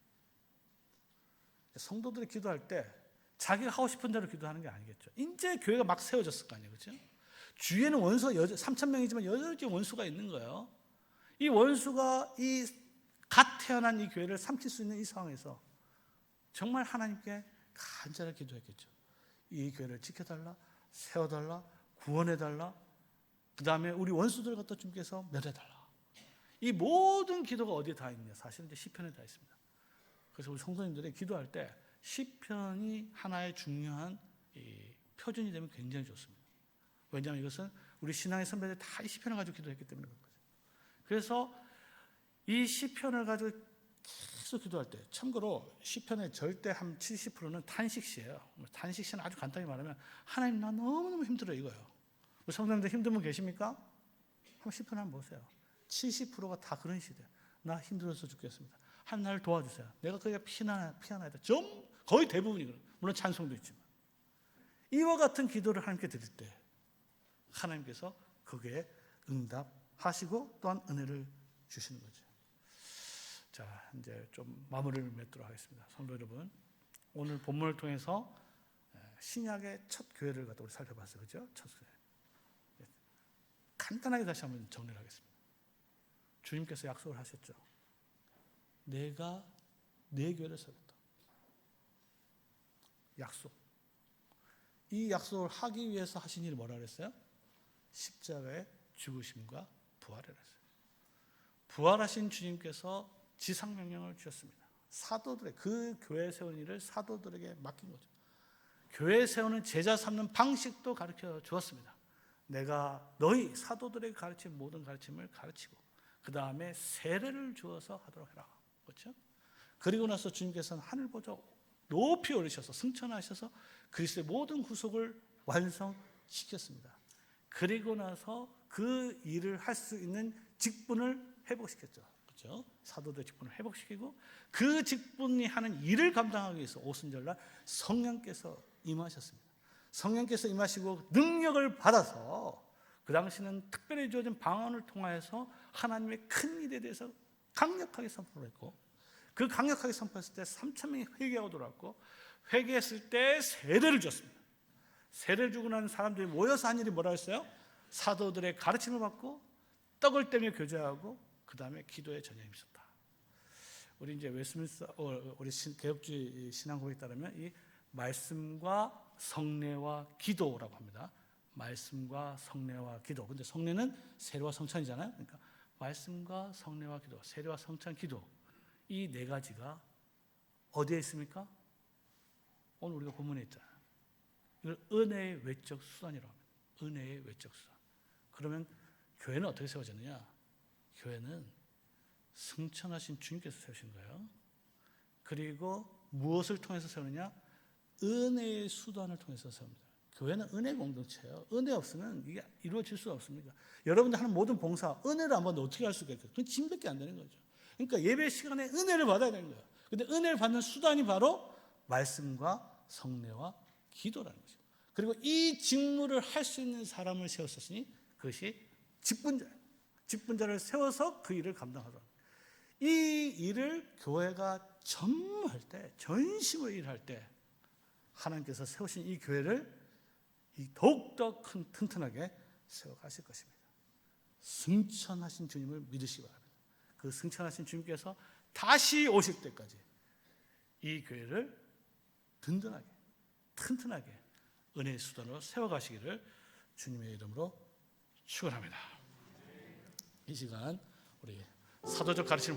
성도들이 기도할 때 자기가 하고 싶은 대로 기도하는 게 아니겠죠. 이제 교회가 막 세워졌을 거 아니에요, 그렇죠? 주위에는 원수가 3,000명이지만 여전히 원수가 있는 거예요. 이 원수가 이 갓 태어난 이 교회를 삼킬 수 있는 이 상황에서 정말 하나님께 간절히 기도했겠죠. 이 교회를 지켜달라, 세워달라, 구원해달라, 그 다음에 우리 원수들 갖다 주님께서 멸해달라. 이 모든 기도가 어디에 다 있냐? 사실은 이제 시편에 다 있습니다. 그래서 우리 성도님들이 기도할 때 시편이 하나의 중요한 표준이 되면 굉장히 좋습니다. 왜냐하면 이것은 우리 신앙의 선배들 다 이 시편을 가지고 기도했기 때문에 그런 거죠. 그래서 이 시편을 가지고 계속 기도할 때, 참고로 시편의 절대 한 70%는 탄식시예요. 탄식시는 아주 간단히 말하면 하나님 나 너무너무 힘들어요, 이거예요. 우리 성도님들 힘든 분 계십니까? 한번 시편 한번 보세요. 70%가 다 그런 시대예요. 나 힘들어서 죽겠습니다. 하나님 나를 도와주세요. 내가 거기가 피하나이다. 좀 거의 대부분이거든요. 물론 찬송도 있지만. 이와 같은 기도를 하나님께 드릴 때 하나님께서 거기에 응답하시고 또한 은혜를 주시는 거죠. 자, 이제 좀 마무리를 맺도록 하겠습니다. 성도 여러분, 오늘 본문을 통해서 신약의 첫 교회를 갖다 우리 살펴봤어요, 그렇죠? 첫 교회. 간단하게 다시 한번 정리를 하겠습니다. 주님께서 약속을 하셨죠. 내가 내 교회를 세웠다. 약속. 이 약속을 하기 위해서 하신 일이 뭐라 그랬어요? 십자가의 죽으심과 부활을 했어요. 부활하신 주님께서 지상명령을 주셨습니다. 사도들의, 그 교회 세운 일을 사도들에게 맡긴 거죠. 교회 세우는 제자 삼는 방식도 가르쳐 주었습니다. 내가 너희 사도들에게 가르친 모든 가르침을 가르치고 그 다음에 세례를 주어서 하도록 해라. 그렇죠? 그리고 나서 주님께서는 하늘 보좌 높이 올리셔서 승천하셔서 그리스도의 모든 구속을 완성시켰습니다. 그리고 나서 그 일을 할 수 있는 직분을 회복시켰죠. 그렇죠? 사도들의 직분을 회복시키고 그 직분이 하는 일을 감당하기 위해서 오순절날 성령께서 임하셨습니다. 성령께서 임하시고 능력을 받아서 그 당시는 특별히 주어진 방언을 통하여서 하나님의 큰 일에 대해서 강력하게 선포를 했고, 그 강력하게 선포했을 때 3,000명이 회개하고 돌아왔고, 회개했을 때 세례를 줬습니다. 세례를 주고 난 사람들이 모여서 한 일이 뭐라 했어요? 사도들의 가르침을 받고 떡을 떼며 교제하고 그 다음에 기도에 전념했었다. 우리 이제 웨스민스터 우리 개혁주의 신앙 고백에 따르면 이 말씀과 성례와 기도라고 합니다. 말씀과 성례와 기도. 근데 성례는 세례와 성찬이잖아요. 그러니까 말씀과 성례와 기도, 세례와 성찬, 기도, 이 네 가지가 어디에 있습니까? 오늘 우리가 본문에 있잖아요. 이걸 은혜의 외적 수단이라고 합니다. 은혜의 외적 수단. 그러면 교회는 어떻게 세워졌느냐? 교회는 승천하신 주님께서 세우신 거예요. 그리고 무엇을 통해서 세우느냐? 은혜의 수단을 통해서 세웁니다. 교회는 은혜 공동체예요. 은혜 없으면 이게 이루어질 수가 없습니다. 여러분들 하는 모든 봉사, 은혜를 안 받는데 어떻게 할 수가 있겠어요? 그건 짐밖에 안 되는 거죠. 그러니까 예배 시간에 은혜를 받아야 되는 거예요. 근데 은혜를 받는 수단이 바로 말씀과 성례와 기도라는 거죠. 그리고 이 직무를 할 수 있는 사람을 세웠었으니 그것이 직분자예요. 직분자를 세워서 그 일을 감당하도록. 이 일을 교회가 전무할 때, 전심으로 일할 때 하나님께서 세우신 이 교회를 더욱더 튼튼하게 세워가실 것입니다. 승천하신 주님을 믿으시기 바랍니다. 그 승천하신 주님께서 다시 오실 때까지 이 교회를 든든하게, 튼튼하게 은혜의 수단으로 세워가시기를 주님의 이름으로 축원합니다. 이 시간 우리 사도적 가르침